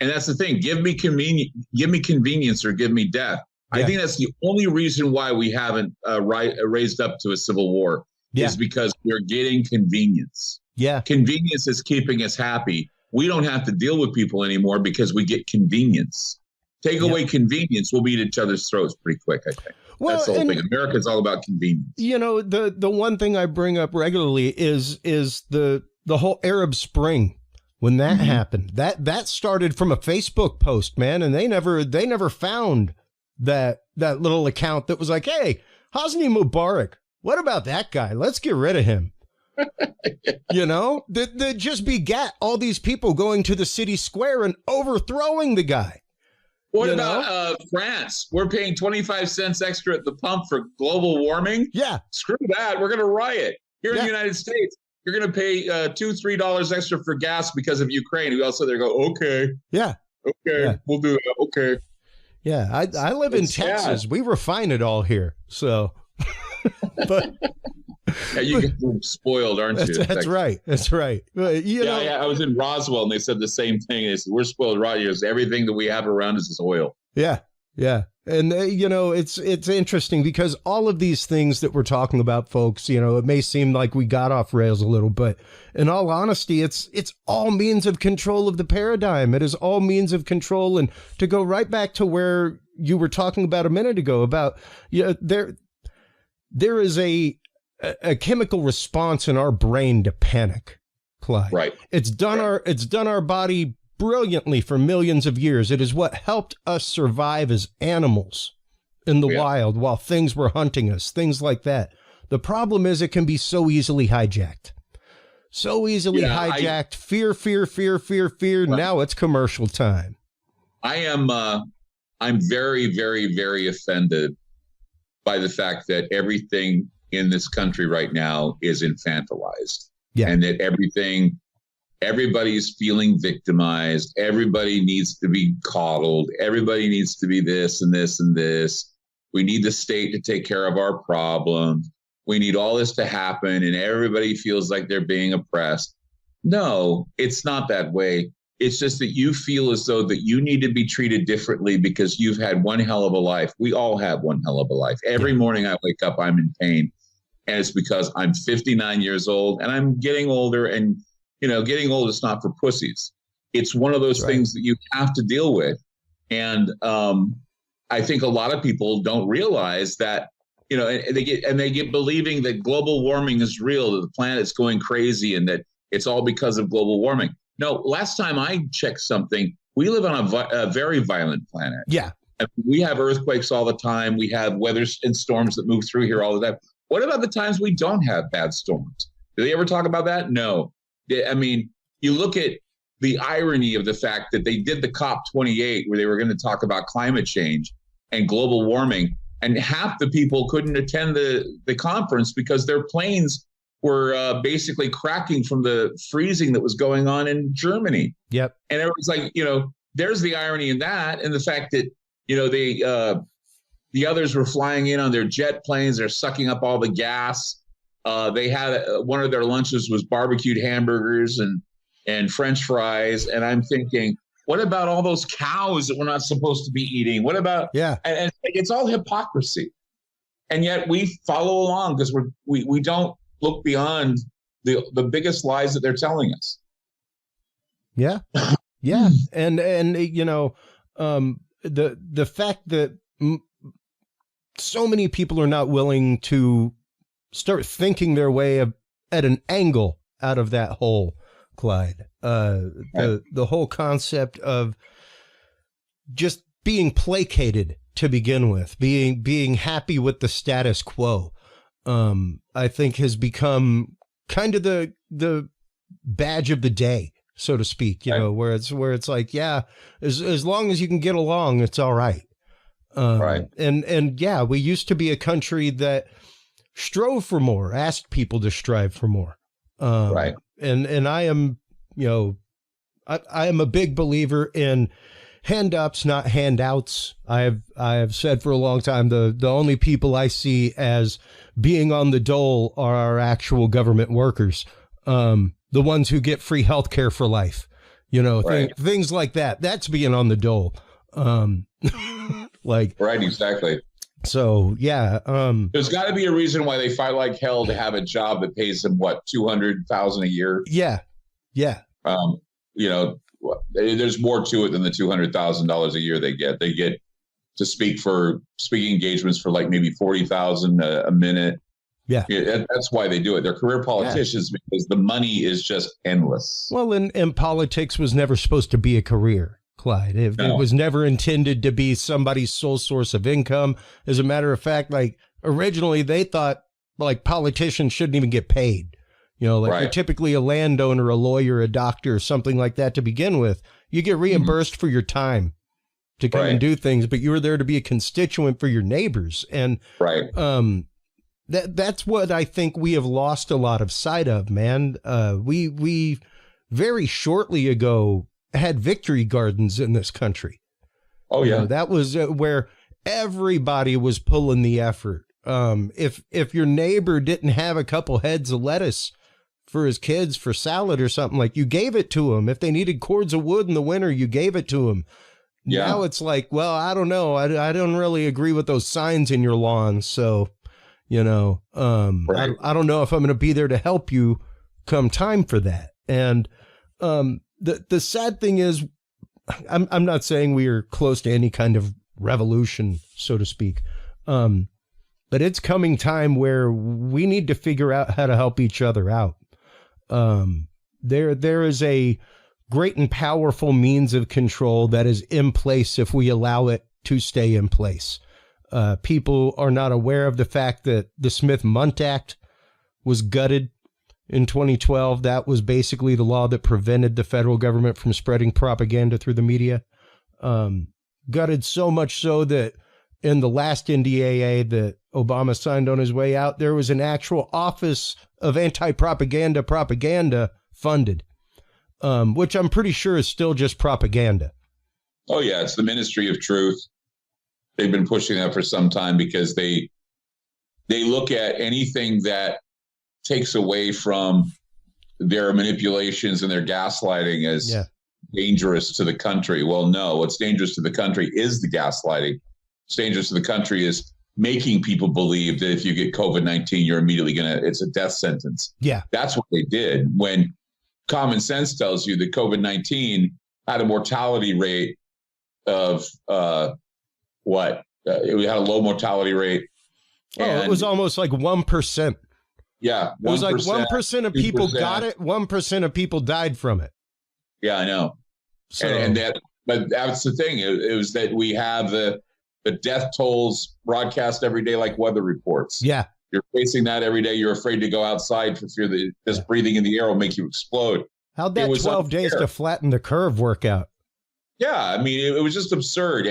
And that's the thing. Give me convenience or give me death. Yeah. I think that's the only reason why we haven't raised up to a civil war is because we're getting convenience. Yeah. Convenience is keeping us happy. We don't have to deal with people anymore because we get convenience. Take away convenience, we'll be at each other's throats pretty quick, I think. Well, that's the whole thing. America's all about convenience. You know, the one thing I bring up regularly is the whole Arab Spring. When that happened, that started from a Facebook post, man, and they never found that little account that was like, hey, Hosni Mubarak, what about that guy? Let's get rid of him. You know, that just begat all these people going to the city square and overthrowing the guy. What about France? We're paying 25 cents extra at the pump for global warming. Yeah. Screw that. We're going to riot. Here in the United States, you're going to pay $2-3 extra for gas because of Ukraine. We also there go, okay. Yeah. Okay. Yeah. We'll do that. Okay. Yeah. I live in Texas. Sad. We refine it all here. So, but. Yeah, you get spoiled, aren't you? That's right. That's right. Yeah. I was in Roswell and they said the same thing. They said, we're spoiled right here. Everything that we have around us is oil. Yeah. Yeah. And, it's interesting because all of these things that we're talking about, folks, it may seem like we got off rails a little, but in all honesty, it's all means of control of the paradigm. It is all means of control. And to go right back to where you were talking about a minute ago about, there is a chemical response in our brain to panic, Clyde. Right. It's done our body brilliantly for millions of years. It is what helped us survive as animals in the wild while things were hunting us, things like that. The problem is it can be so easily hijacked. So easily hijacked. Fear. Right. Now it's commercial time. I'm very, very, very offended by the fact that everything in this country right now is infantilized. Yeah. And that everybody's feeling victimized. Everybody needs to be coddled. Everybody needs to be this and this and this. We need the state to take care of our problems. We need all this to happen. And everybody feels like they're being oppressed. No, it's not that way. It's just that you feel as though that you need to be treated differently because you've had one hell of a life. We all have one hell of a life. Every morning I wake up, I'm in pain. And it's because I'm 59 years old and I'm getting older, and, getting old is not for pussies. It's one of those things that you have to deal with. And I think a lot of people don't realize that, they get believing that global warming is real, that the planet's going crazy and that it's all because of global warming. No, last time I checked something, we live on a very violent planet. Yeah. And we have earthquakes all the time. We have weather and storms that move through here all the time. What about the times we don't have bad storms? Do they ever talk about that? No. I mean, you look at the irony of the fact that they did the COP28 where they were going to talk about climate change and global warming, and half the people couldn't attend the conference because their planes were basically cracking from the freezing that was going on in Germany. Yep. And it was like, there's the irony in that, and the fact that, the others were flying in on their jet planes. They're sucking up all the gas. They had one of their lunches was barbecued hamburgers and French fries. And I'm thinking, what about all those cows that we're not supposed to be eating? What about and it's all hypocrisy. And yet we follow along because we don't look beyond the biggest lies that they're telling us. Yeah. Yeah. And the fact that so many people are not willing to start thinking their way at an angle out of that hole, Clyde. The whole concept of just being placated to begin with, being happy with the status quo, I think has become kind of the badge of the day, so to speak, you know, where it's like, yeah, as long as you can get along, it's all right. Right. And yeah, we used to be a country that strove for more, asked people to strive for more. Right. And I am, you know, I am a big believer in hand-ups, not handouts. I have said for a long time, the only people I see as being on the dole are our actual government workers. The ones who get free health care for life, you know, things like that. That's being on the dole. Like, right, exactly. So, yeah. There's got to be a reason why they fight like hell to have a job that pays them, what, $200,000 a year? Yeah. Yeah. You know, there's more to it than the $200,000 a year they get. They get to speaking engagements for like maybe $40,000 a minute. Yeah, that's why they do it. They're career politicians because the money is just endless. Well, and politics was never supposed to be a career, Clyde. It was never intended to be somebody's sole source of income. As a matter of fact, like originally they thought like politicians shouldn't even get paid. You know, like you're typically a landowner, a lawyer, a doctor, or something like that to begin with. You get reimbursed for your time to come and do things, but you were there to be a constituent for your neighbors. And that's what I think we have lost a lot of sight of, man. We very shortly ago had victory gardens in this country. Oh, yeah. You know, that was where everybody was pulling the effort. If your neighbor didn't have a couple heads of lettuce for his kids for salad or something, like you gave it to them. If they needed cords of wood in the winter, you gave it to them. Yeah. Now it's like, well, I don't know. I don't really agree with those signs in your lawn. So, you know, I don't know if I'm going to be there to help you come time for that. And the sad thing is, I'm not saying we are close to any kind of revolution, so to speak. But it's coming time where we need to figure out how to help each other out. There is a great and powerful means of control that is in place if we allow it to stay in place. People are not aware of the fact that the Smith-Mundt Act was gutted in 2012. That was basically the law that prevented the federal government from spreading propaganda through the media. Gutted so much so that in the last NDAA that Obama signed on his way out, there was an actual office of anti-propaganda funded, which I'm pretty sure is still just propaganda. Oh, yeah. It's the Ministry of Truth. They've been pushing that for some time because they look at anything that takes away from their manipulations and their gaslighting as dangerous to the country. Well, no, what's dangerous to the country is the gaslighting. What's dangerous to the country is making people believe that if you get COVID-19, you're immediately it's a death sentence. Yeah. That's what they did when common sense tells you that COVID-19 had a mortality rate of we had a low mortality rate. And it was almost like 1%. Yeah. 1%, it was like 1% of people 2%. got it. 1% of people died from it. Yeah, I know. So, but that's the thing. It was that we have the death tolls broadcast every day, like weather reports. Yeah. You're facing that every day. You're afraid to go outside for fear that just breathing in the air will make you explode. How'd that 12 days to flatten the curve work out? Yeah. I mean, it was just absurd.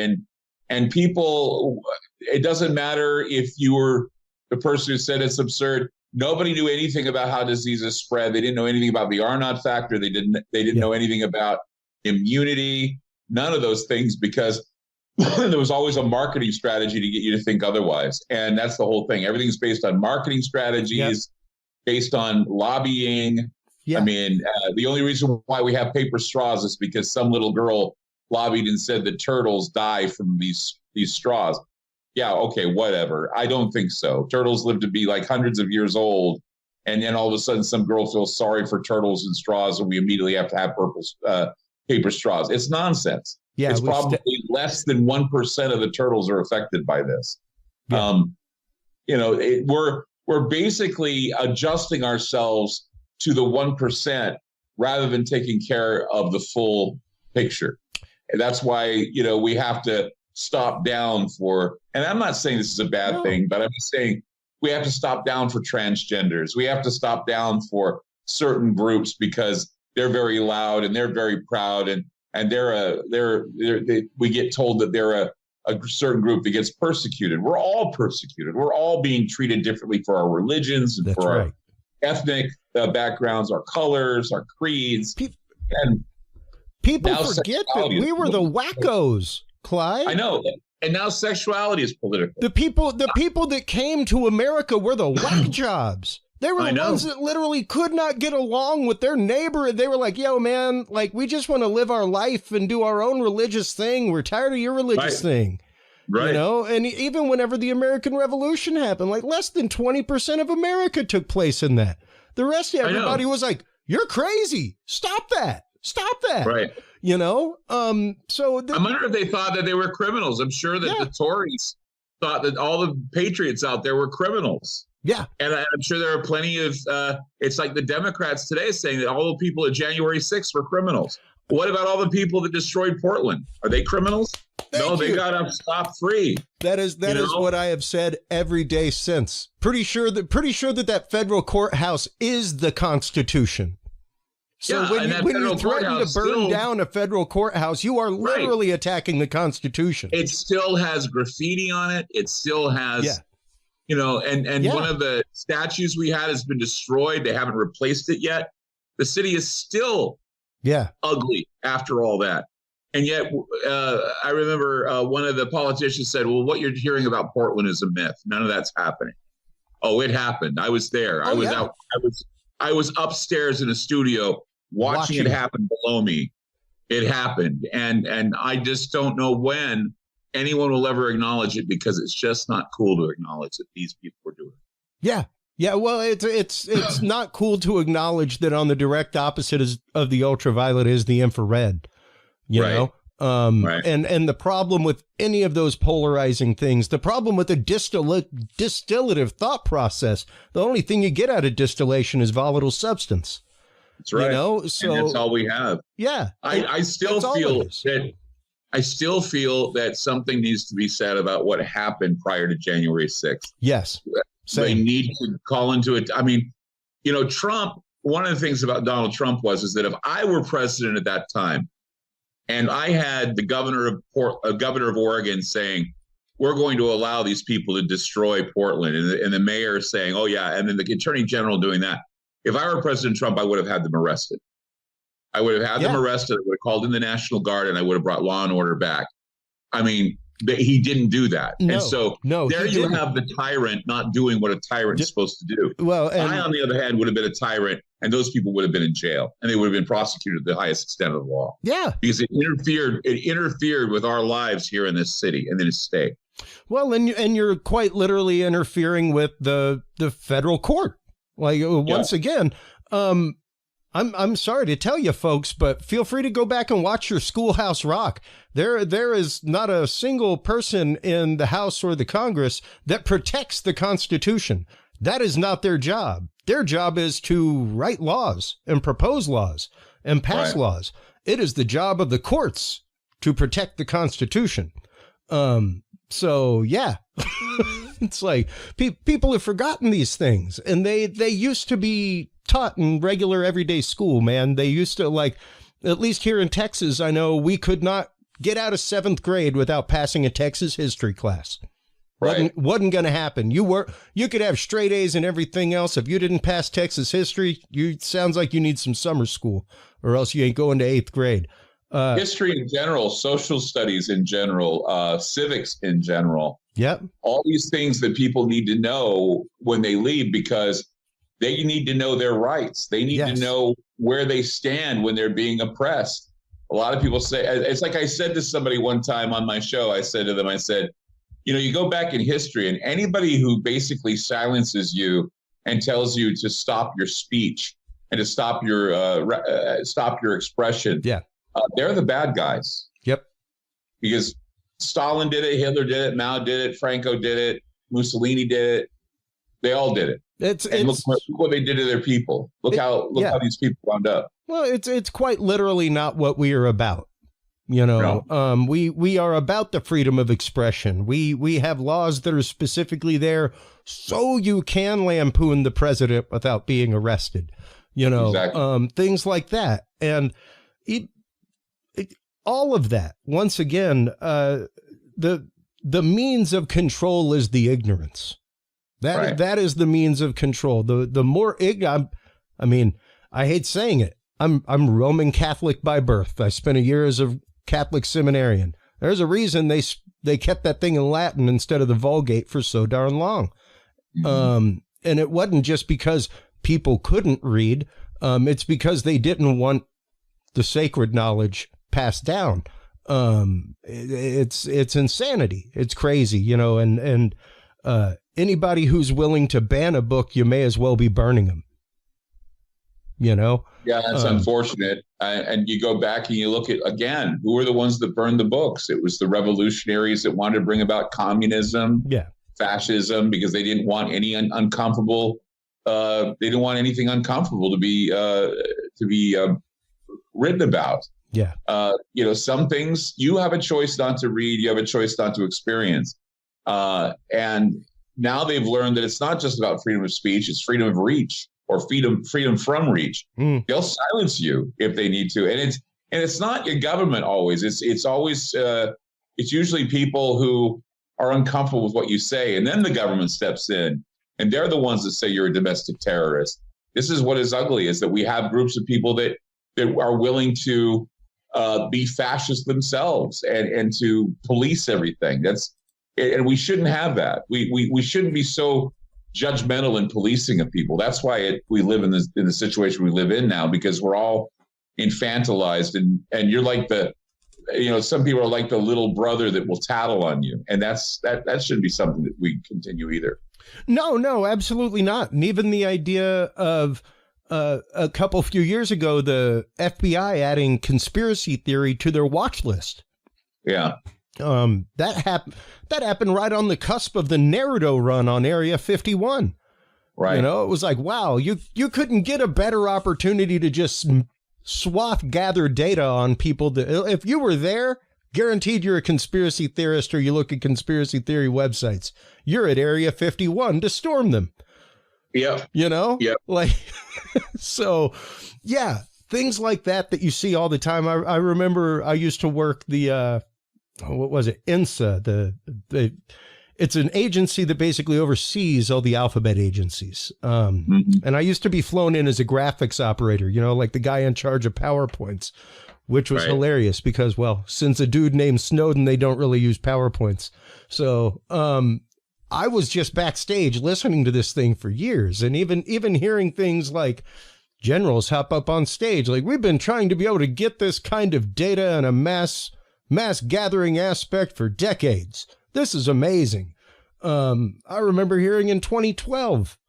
And people, it doesn't matter if you were the person who said it's absurd. Nobody knew anything about how diseases spread. They didn't know anything about the R0 factor. They didn't know anything about immunity, none of those things, because there was always a marketing strategy to get you to think otherwise. And that's the whole thing. Everything's based on marketing strategies, based on lobbying. I mean, the only reason why we have paper straws is because some little girl lobbied and said that turtles die from these straws. Yeah, okay, whatever. I don't think so. Turtles live to be like hundreds of years old. And then all of a sudden some girl feels sorry for turtles and straws and we immediately have to have paper straws. It's nonsense. Yeah, it's probably less than 1% of the turtles are affected by this. Yeah. We're basically adjusting ourselves to the 1% rather than taking care of the full picture. And that's why, we have to stop down for, and I'm not saying this is a bad thing, but I'm just saying we have to stop down for transgenders. We have to stop down for certain groups because they're very loud and they're very proud, and we get told that they're a certain group that gets persecuted. We're all persecuted. We're all being treated differently for our religions and for our ethnic backgrounds, our colors, our creeds. And people forget that we were the wackos, Clyde. I know. And now sexuality is political. The people that came to America were the whack jobs. They were the ones that literally could not get along with their neighbor. They were like, yo, man, like, we just want to live our life and do our own religious thing. We're tired of your religious thing. Right. You know, and even whenever the American Revolution happened, like less than 20% of America took place in that. The rest of everybody was like, you're crazy. Stop that. Stop that. Right. You know, so I wonder if they thought that they were criminals. I'm sure that the Tories thought that all the patriots out there were criminals. Yeah. And I'm sure there are plenty of, it's like the Democrats today saying that all the people at January 6th were criminals. What about all the people that destroyed Portland? Are they criminals? No, they got up scot-free. That is what I have said every day since. Pretty sure that federal courthouse is the Constitution. So when you threaten to burn down a federal courthouse, you are literally attacking the Constitution. It still has graffiti on it. It still has, you know, and one of the statues we had has been destroyed. They haven't replaced it yet. The city is still ugly after all that. And yet, I remember one of the politicians said, well, what you're hearing about Portland is a myth. None of that's happening. Oh, it happened. I was there. I was upstairs in a studio watching it happen below me. It happened. And I just don't know when anyone will ever acknowledge it, because it's just not cool to acknowledge that these people were doing it. Yeah. Yeah, well, it's not cool to acknowledge that on the direct opposite of the ultraviolet is the infrared. You know, and the problem with any of those polarizing things, the problem with the distillative thought process, the only thing you get out of distillation is volatile substance. That's right. You know, so and that's all we have. Yeah, I still feel that something needs to be said about what happened prior to January 6th. Yes, they need to call into it. I mean, you know, Trump. One of the things about Donald Trump is that if I were president at that time, and I had the governor of Oregon saying, we're going to allow these people to destroy Portland, and the mayor saying, oh, yeah, and then the attorney general doing that. If I were President Trump, I would have had them arrested. I would have had them arrested. I would have called in the National Guard, and I would have brought law and order back. I mean, he didn't do that. No, and so there you have the tyrant not doing what a tyrant is supposed to do. Well, I, on the other hand, would have been a tyrant, and those people would have been in jail, and they would have been prosecuted to the highest extent of the law. Yeah. Because it interfered with our lives here in this city and in this state. Well, and you're quite literally interfering with the federal court. Like, once again, I'm sorry to tell you folks, but feel free to go back and watch your Schoolhouse Rock. There is not a single person in the House or the Congress that protects the Constitution. That is not their job. Their job is to write laws and propose laws and pass laws. It is the job of the courts to protect the Constitution. So yeah, it's like people have forgotten these things, and they used to be taught in regular everyday school, man. They used to, like, at least here in Texas, I know we could not get out of 7th grade without passing a Texas history class. Wasn't going to happen. You could have straight A's and everything else. If you didn't pass Texas history, sounds like you need some summer school, or else you ain't going to 8th grade. History in general, social studies in general, civics in general. Yep. All these things that people need to know when they leave, because they need to know their rights. They need to know where they stand when they're being oppressed. A lot of people say, it's like I said to somebody one time on my show, I said to them, you know, you go back in history, and anybody who basically silences you and tells you to stop your speech and to stop your expression, they're the bad guys. Yep. Because Stalin did it, Hitler did it, Mao did it, Franco did it, Mussolini did it. They all did it. Look what they did to their people. Look how these people wound up. Well, it's quite literally not what we are about. You know, no. We are about the freedom of expression. We have laws that are specifically there so you can lampoon the president without being arrested. Exactly. Things like that. And all of that, once again, the means of control is the ignorance. That is the means of control. The more ignorant, I mean, I hate saying it. I'm Roman Catholic by birth. I spent a year as a Catholic seminarian. There's a reason they kept that thing in Latin instead of the Vulgate for so darn long. Mm-hmm. And it wasn't just because people couldn't read. It's because they didn't want the sacred knowledge passed down. It's insanity. It's crazy, and anybody who's willing to ban a book, you may as well be burning them. Yeah, that's unfortunate. And you go back and you look at, again, who were the ones that burned the books? It was the revolutionaries that wanted to bring about communism, fascism, because they didn't want any uncomfortable. They didn't want anything uncomfortable to be written about. Yeah. Some things you have a choice not to read, you have a choice not to experience. And now they've learned that it's not just about freedom of speech, it's freedom of reach or freedom from reach. They'll silence you if they need to. And it's not your government always. It's always it's usually people who are uncomfortable with what you say. And then the government steps in and they're the ones that say you're a domestic terrorist. This is what is ugly, is that we have groups of people that are willing to be fascist themselves and to police everything. And we shouldn't have that. We shouldn't be so judgmental in policing of people. That's why we live in the situation we live in now, because we're all infantilized and you're like some people are like the little brother that will tattle on you. And that shouldn't be something that we continue either. No, absolutely not. And even the idea of a few years ago, the FBI adding conspiracy theory to their watch list. Yeah. That happened right on the cusp of the Naruto run on Area 51. Right. It was like, wow, you couldn't get a better opportunity to just gather data on people that, if you were there, guaranteed you're a conspiracy theorist, or you look at conspiracy theory websites, you're at Area 51 to storm them. Yep. Yep. Like, so yeah, things like that you see all the time. I remember I used to work the, what was it? INSA, it's an agency that basically oversees all the alphabet agencies. And I used to be flown in as a graphics operator, like the guy in charge of PowerPoints, which was hilarious because, well, since a dude named Snowden, they don't really use PowerPoints. So, I was just backstage listening to this thing for years, and even hearing things like generals hop up on stage, like, we've been trying to be able to get this kind of data in a mass gathering aspect for decades. This is amazing. I remember hearing in 2012,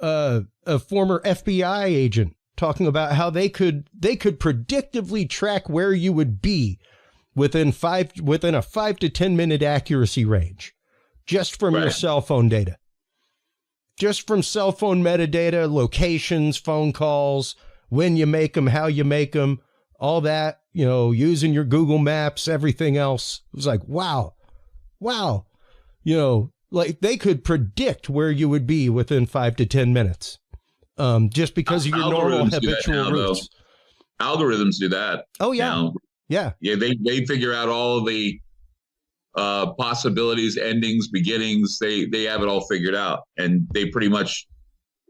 a former FBI agent talking about how they could predictively track where you would be within a 5 to 10 minute accuracy range, just from your cell phone data, just from cell phone metadata, locations, phone calls, when you make them, how you make them, all that, using your Google Maps, everything else. It was like, wow, like they could predict where you would be within 5 to 10 minutes. Just because of your normal habitual routes. Algorithms do that. Oh yeah. Now. Yeah. They figure out all the possibilities, endings, beginnings. They have it all figured out, and they pretty much,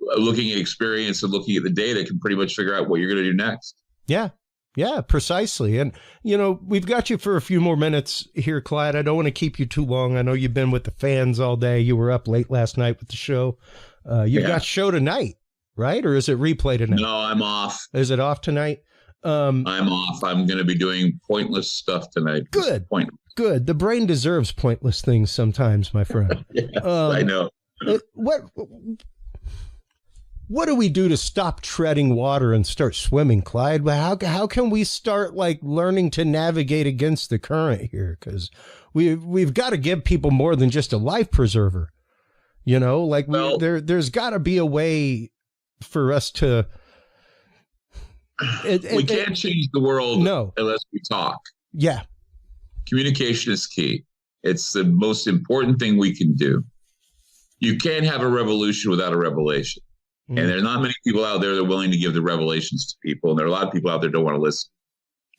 looking at experience and looking at the data, can pretty much figure out what you're going to do next. Yeah, precisely. And, we've got you for a few more minutes here, Clyde. I don't want to keep you too long. I know you've been with the fans all day. You were up late last night with the show. You've got show tonight, right? Or is it replay tonight? No, I'm off. Is it off tonight? I'm off. I'm going to be doing pointless stuff tonight. Good. The brain deserves pointless things sometimes, my friend. Yes, I know. What do we do to stop treading water and start swimming, Clyde? How can we start learning to navigate against the current here? Because we've got to give people more than just a life preserver. There's got to be a way for us to. We can't change the world unless we talk. Yeah. Communication is key. It's the most important thing we can do. You can't have a revolution without a revelation. And there are not many people out there that are willing to give the revelations to people. And there are a lot of people out there that don't want to listen.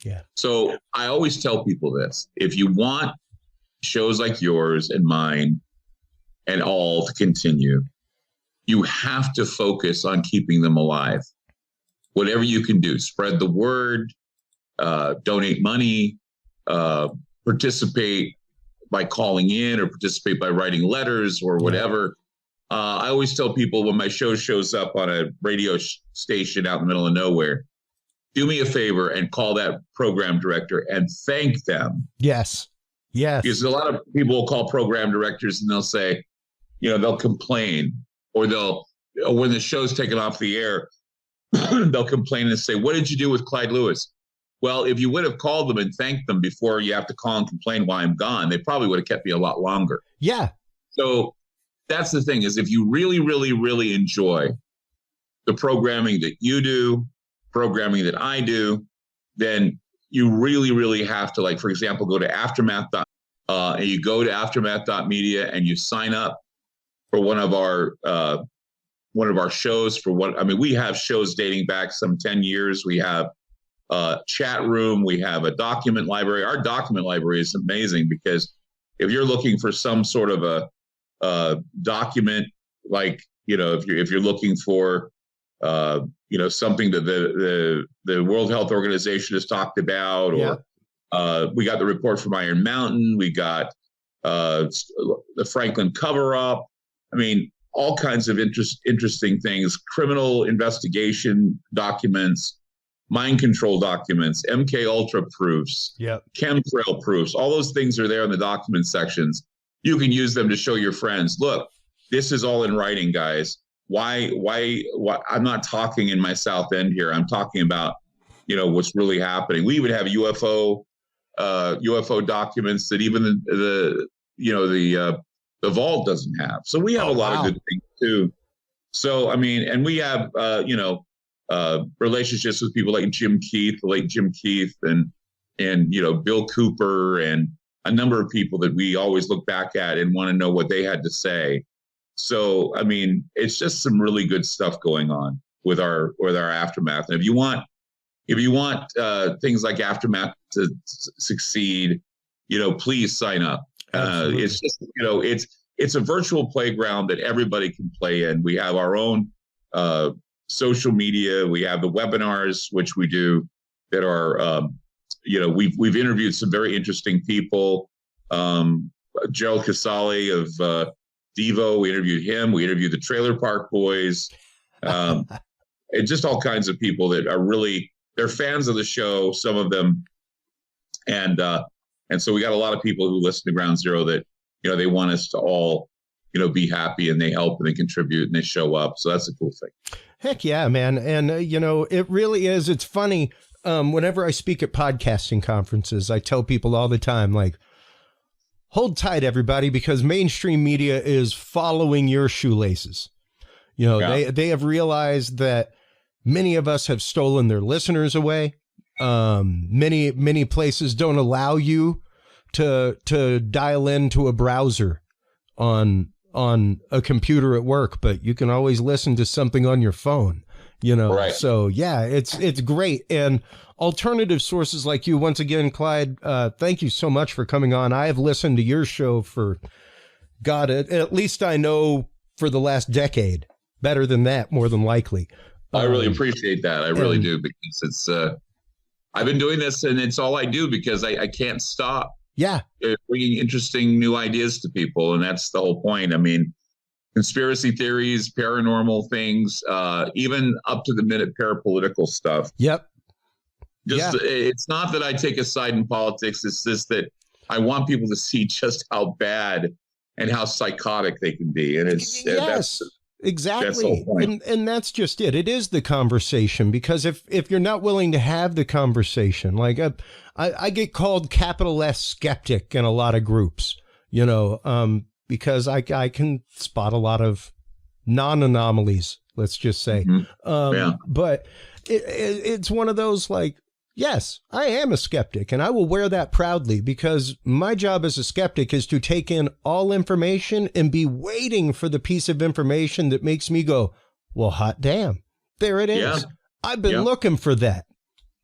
Yeah. So I always tell people this: if you want shows like yours and mine and all to continue, you have to focus on keeping them alive. Whatever you can do, spread the word, donate money, participate by calling in or participate by writing letters or whatever. I always tell people when my show shows up on a radio station out in the middle of nowhere, do me a favor and call that program director and thank them. Yes. Yes. Because a lot of people will call program directors and they'll say, they'll complain, or when the show's taken off the air, they'll complain and say, what did you do with Clyde Lewis? Well, if you would have called them and thanked them before you have to call and complain why I'm gone, they probably would have kept me a lot longer. Yeah. So that's the thing, is if you really, really, really enjoy the programming that you do, programming that I do, then you really, really have to, like, for example, go to Aftermath. And you go to aftermath.media and you sign up for one of our shows. We have shows dating back some 10 years. We have a chat room. We have a document library. Our document library is amazing because if you're looking for some sort of a document, like, if you're looking for, something that the World Health Organization has talked about, or we got the report from Iron Mountain, we got the Franklin cover-up. I mean, all kinds of interesting things, criminal investigation documents, mind control documents, MK Ultra proofs, chemtrail proofs. All those things are there in the document sections. You can use them to show your friends, look, this is all in writing, guys. Why I'm not talking in my South End here. I'm talking about, what's really happening. We even have UFO documents that even the vault doesn't have. So we have a lot of good things too. So, and we have, relationships with people like Jim Keith, the late Jim Keith, and Bill Cooper, and a number of people that we always look back at and want to know what they had to say. So, it's just some really good stuff going on with our Aftermath. And if you want things like Aftermath to succeed, please sign up. It's just, it's a virtual playground that everybody can play in. We have our own social media. We have the webinars, which we do, that are, we've interviewed some very interesting people. Gerald Casale of Devo, we interviewed him. We interviewed the Trailer Park Boys, and just all kinds of people that are really, they're fans of the show, some of them. And so we got a lot of people who listen to Ground Zero that, they want us to all, be happy, and they help and they contribute and they show up. So that's a cool thing. Heck yeah, man. And, it really is. It's funny. Whenever I speak at podcasting conferences, I tell people all the time, like, hold tight, everybody, because mainstream media is following your shoelaces. They have realized that many of us have stolen their listeners away. Many places don't allow you to dial into a browser on a computer at work, but you can always listen to something on your phone. Right. So yeah, it's great. And alternative sources like you, once again, Clyde, thank you so much for coming on. I have listened to your show for, God, at least I know for the last decade, better than that, more than likely. I really appreciate that. I really do, because it's, I've been doing this and it's all I do because I can't stop. Yeah. Bringing interesting new ideas to people. And that's the whole point. Conspiracy theories, paranormal things, even up to the minute parapolitical stuff. Yep. It's not that I take a side in politics. It's just that I want people to see just how bad and how psychotic they can be. And that's exactly. And that's just it. It is the conversation, because if you're not willing to have the conversation, like I get called capital S skeptic in a lot of groups, because I can spot a lot of non-anomalies, let's just say. But it's one of those, like, yes, I am a skeptic, and I will wear that proudly, because my job as a skeptic is to take in all information and be waiting for the piece of information that makes me go, Well, hot damn. There it is. Yeah. I've been looking for that.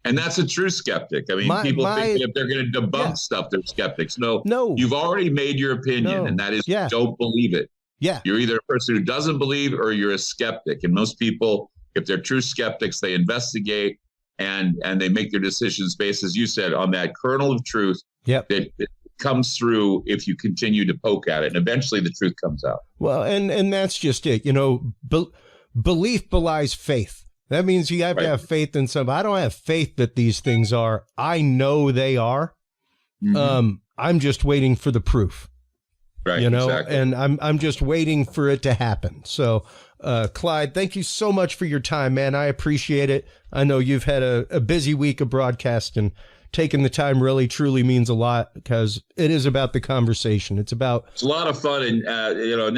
And that's a true skeptic. I mean, people think that if they're going to debunk stuff, they're skeptics. No, you've already made your opinion, and that is don't believe it. Yeah. You're either a person who doesn't believe or you're a skeptic. And most people, if they're true skeptics, they investigate and they make their decisions based, as you said, on that kernel of truth that comes through if you continue to poke at it. And eventually the truth comes out. Well, and that's just it. You know, belief belies faith. That means you have to have faith in something. I don't have faith that these things are. I know they are. I'm just waiting for the proof. Right. You know, and I'm just waiting for it to happen. So, Clyde, thank you so much for your time, man. I appreciate it. I know you've had a busy week of broadcast, and taking the time really truly means a lot, because it is about the conversation. It's a lot of fun. And, you know,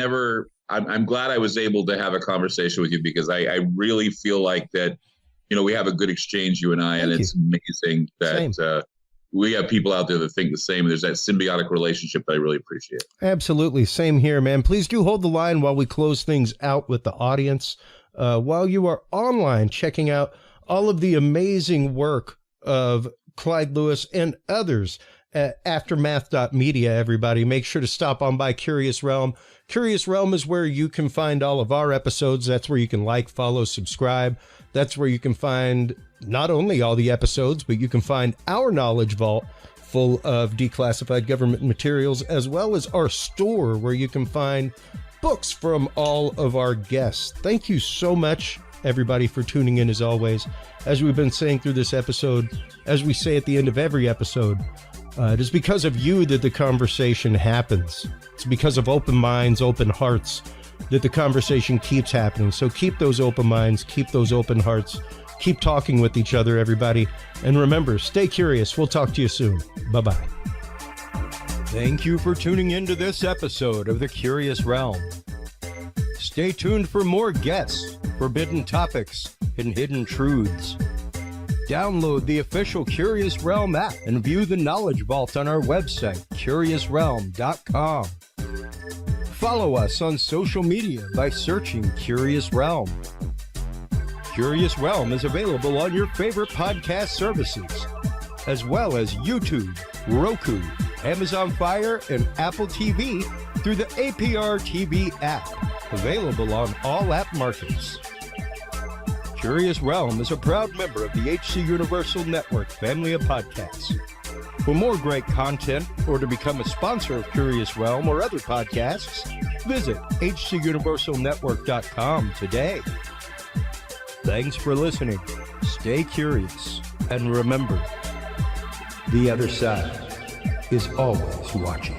I'm glad I was able to have a conversation with you, because I really feel like that, you know, we have a good exchange, you and I, and it's amazing that we have people out there that think the same. There's that symbiotic relationship that I really appreciate. Absolutely. Same here, man. Please do hold the line while we close things out with the audience. While you are online checking out all of the amazing work of Clyde Lewis and others at aftermath.media, everybody, make sure to stop on by Curious Realm. Curious Realm is where you can find all of our episodes. That's where you can like, follow, subscribe. That's where you can find not only all the episodes, but you can find our knowledge vault full of declassified government materials, as well as our store where you can find books from all of our guests. Thank you so much, everybody, for tuning in as always. As we've been saying through this episode, as we say at the end of every episode, it is because of you that the conversation happens. It's because of open minds, open hearts, that the conversation keeps happening. So keep those open minds, keep those open hearts, keep talking with each other, everybody. And remember, stay curious. We'll talk to you soon. Bye-bye. Thank you for tuning into this episode of The Curious Realm. Stay tuned for more guests, forbidden topics, and hidden truths. Download the official Curious Realm app and view the Knowledge Vault on our website, curiousrealm.com. Follow us on social media by searching Curious Realm. Curious Realm is available on your favorite podcast services, as well as YouTube, Roku, Amazon Fire, and Apple TV through the APR TV app, available on all app markets. Curious Realm is a proud member of the HC Universal Network family of podcasts. For more great content, or to become a sponsor of Curious Realm or other podcasts, visit hcuniversalnetwork.com today. Thanks for listening. Stay curious. And remember, the other side is always watching.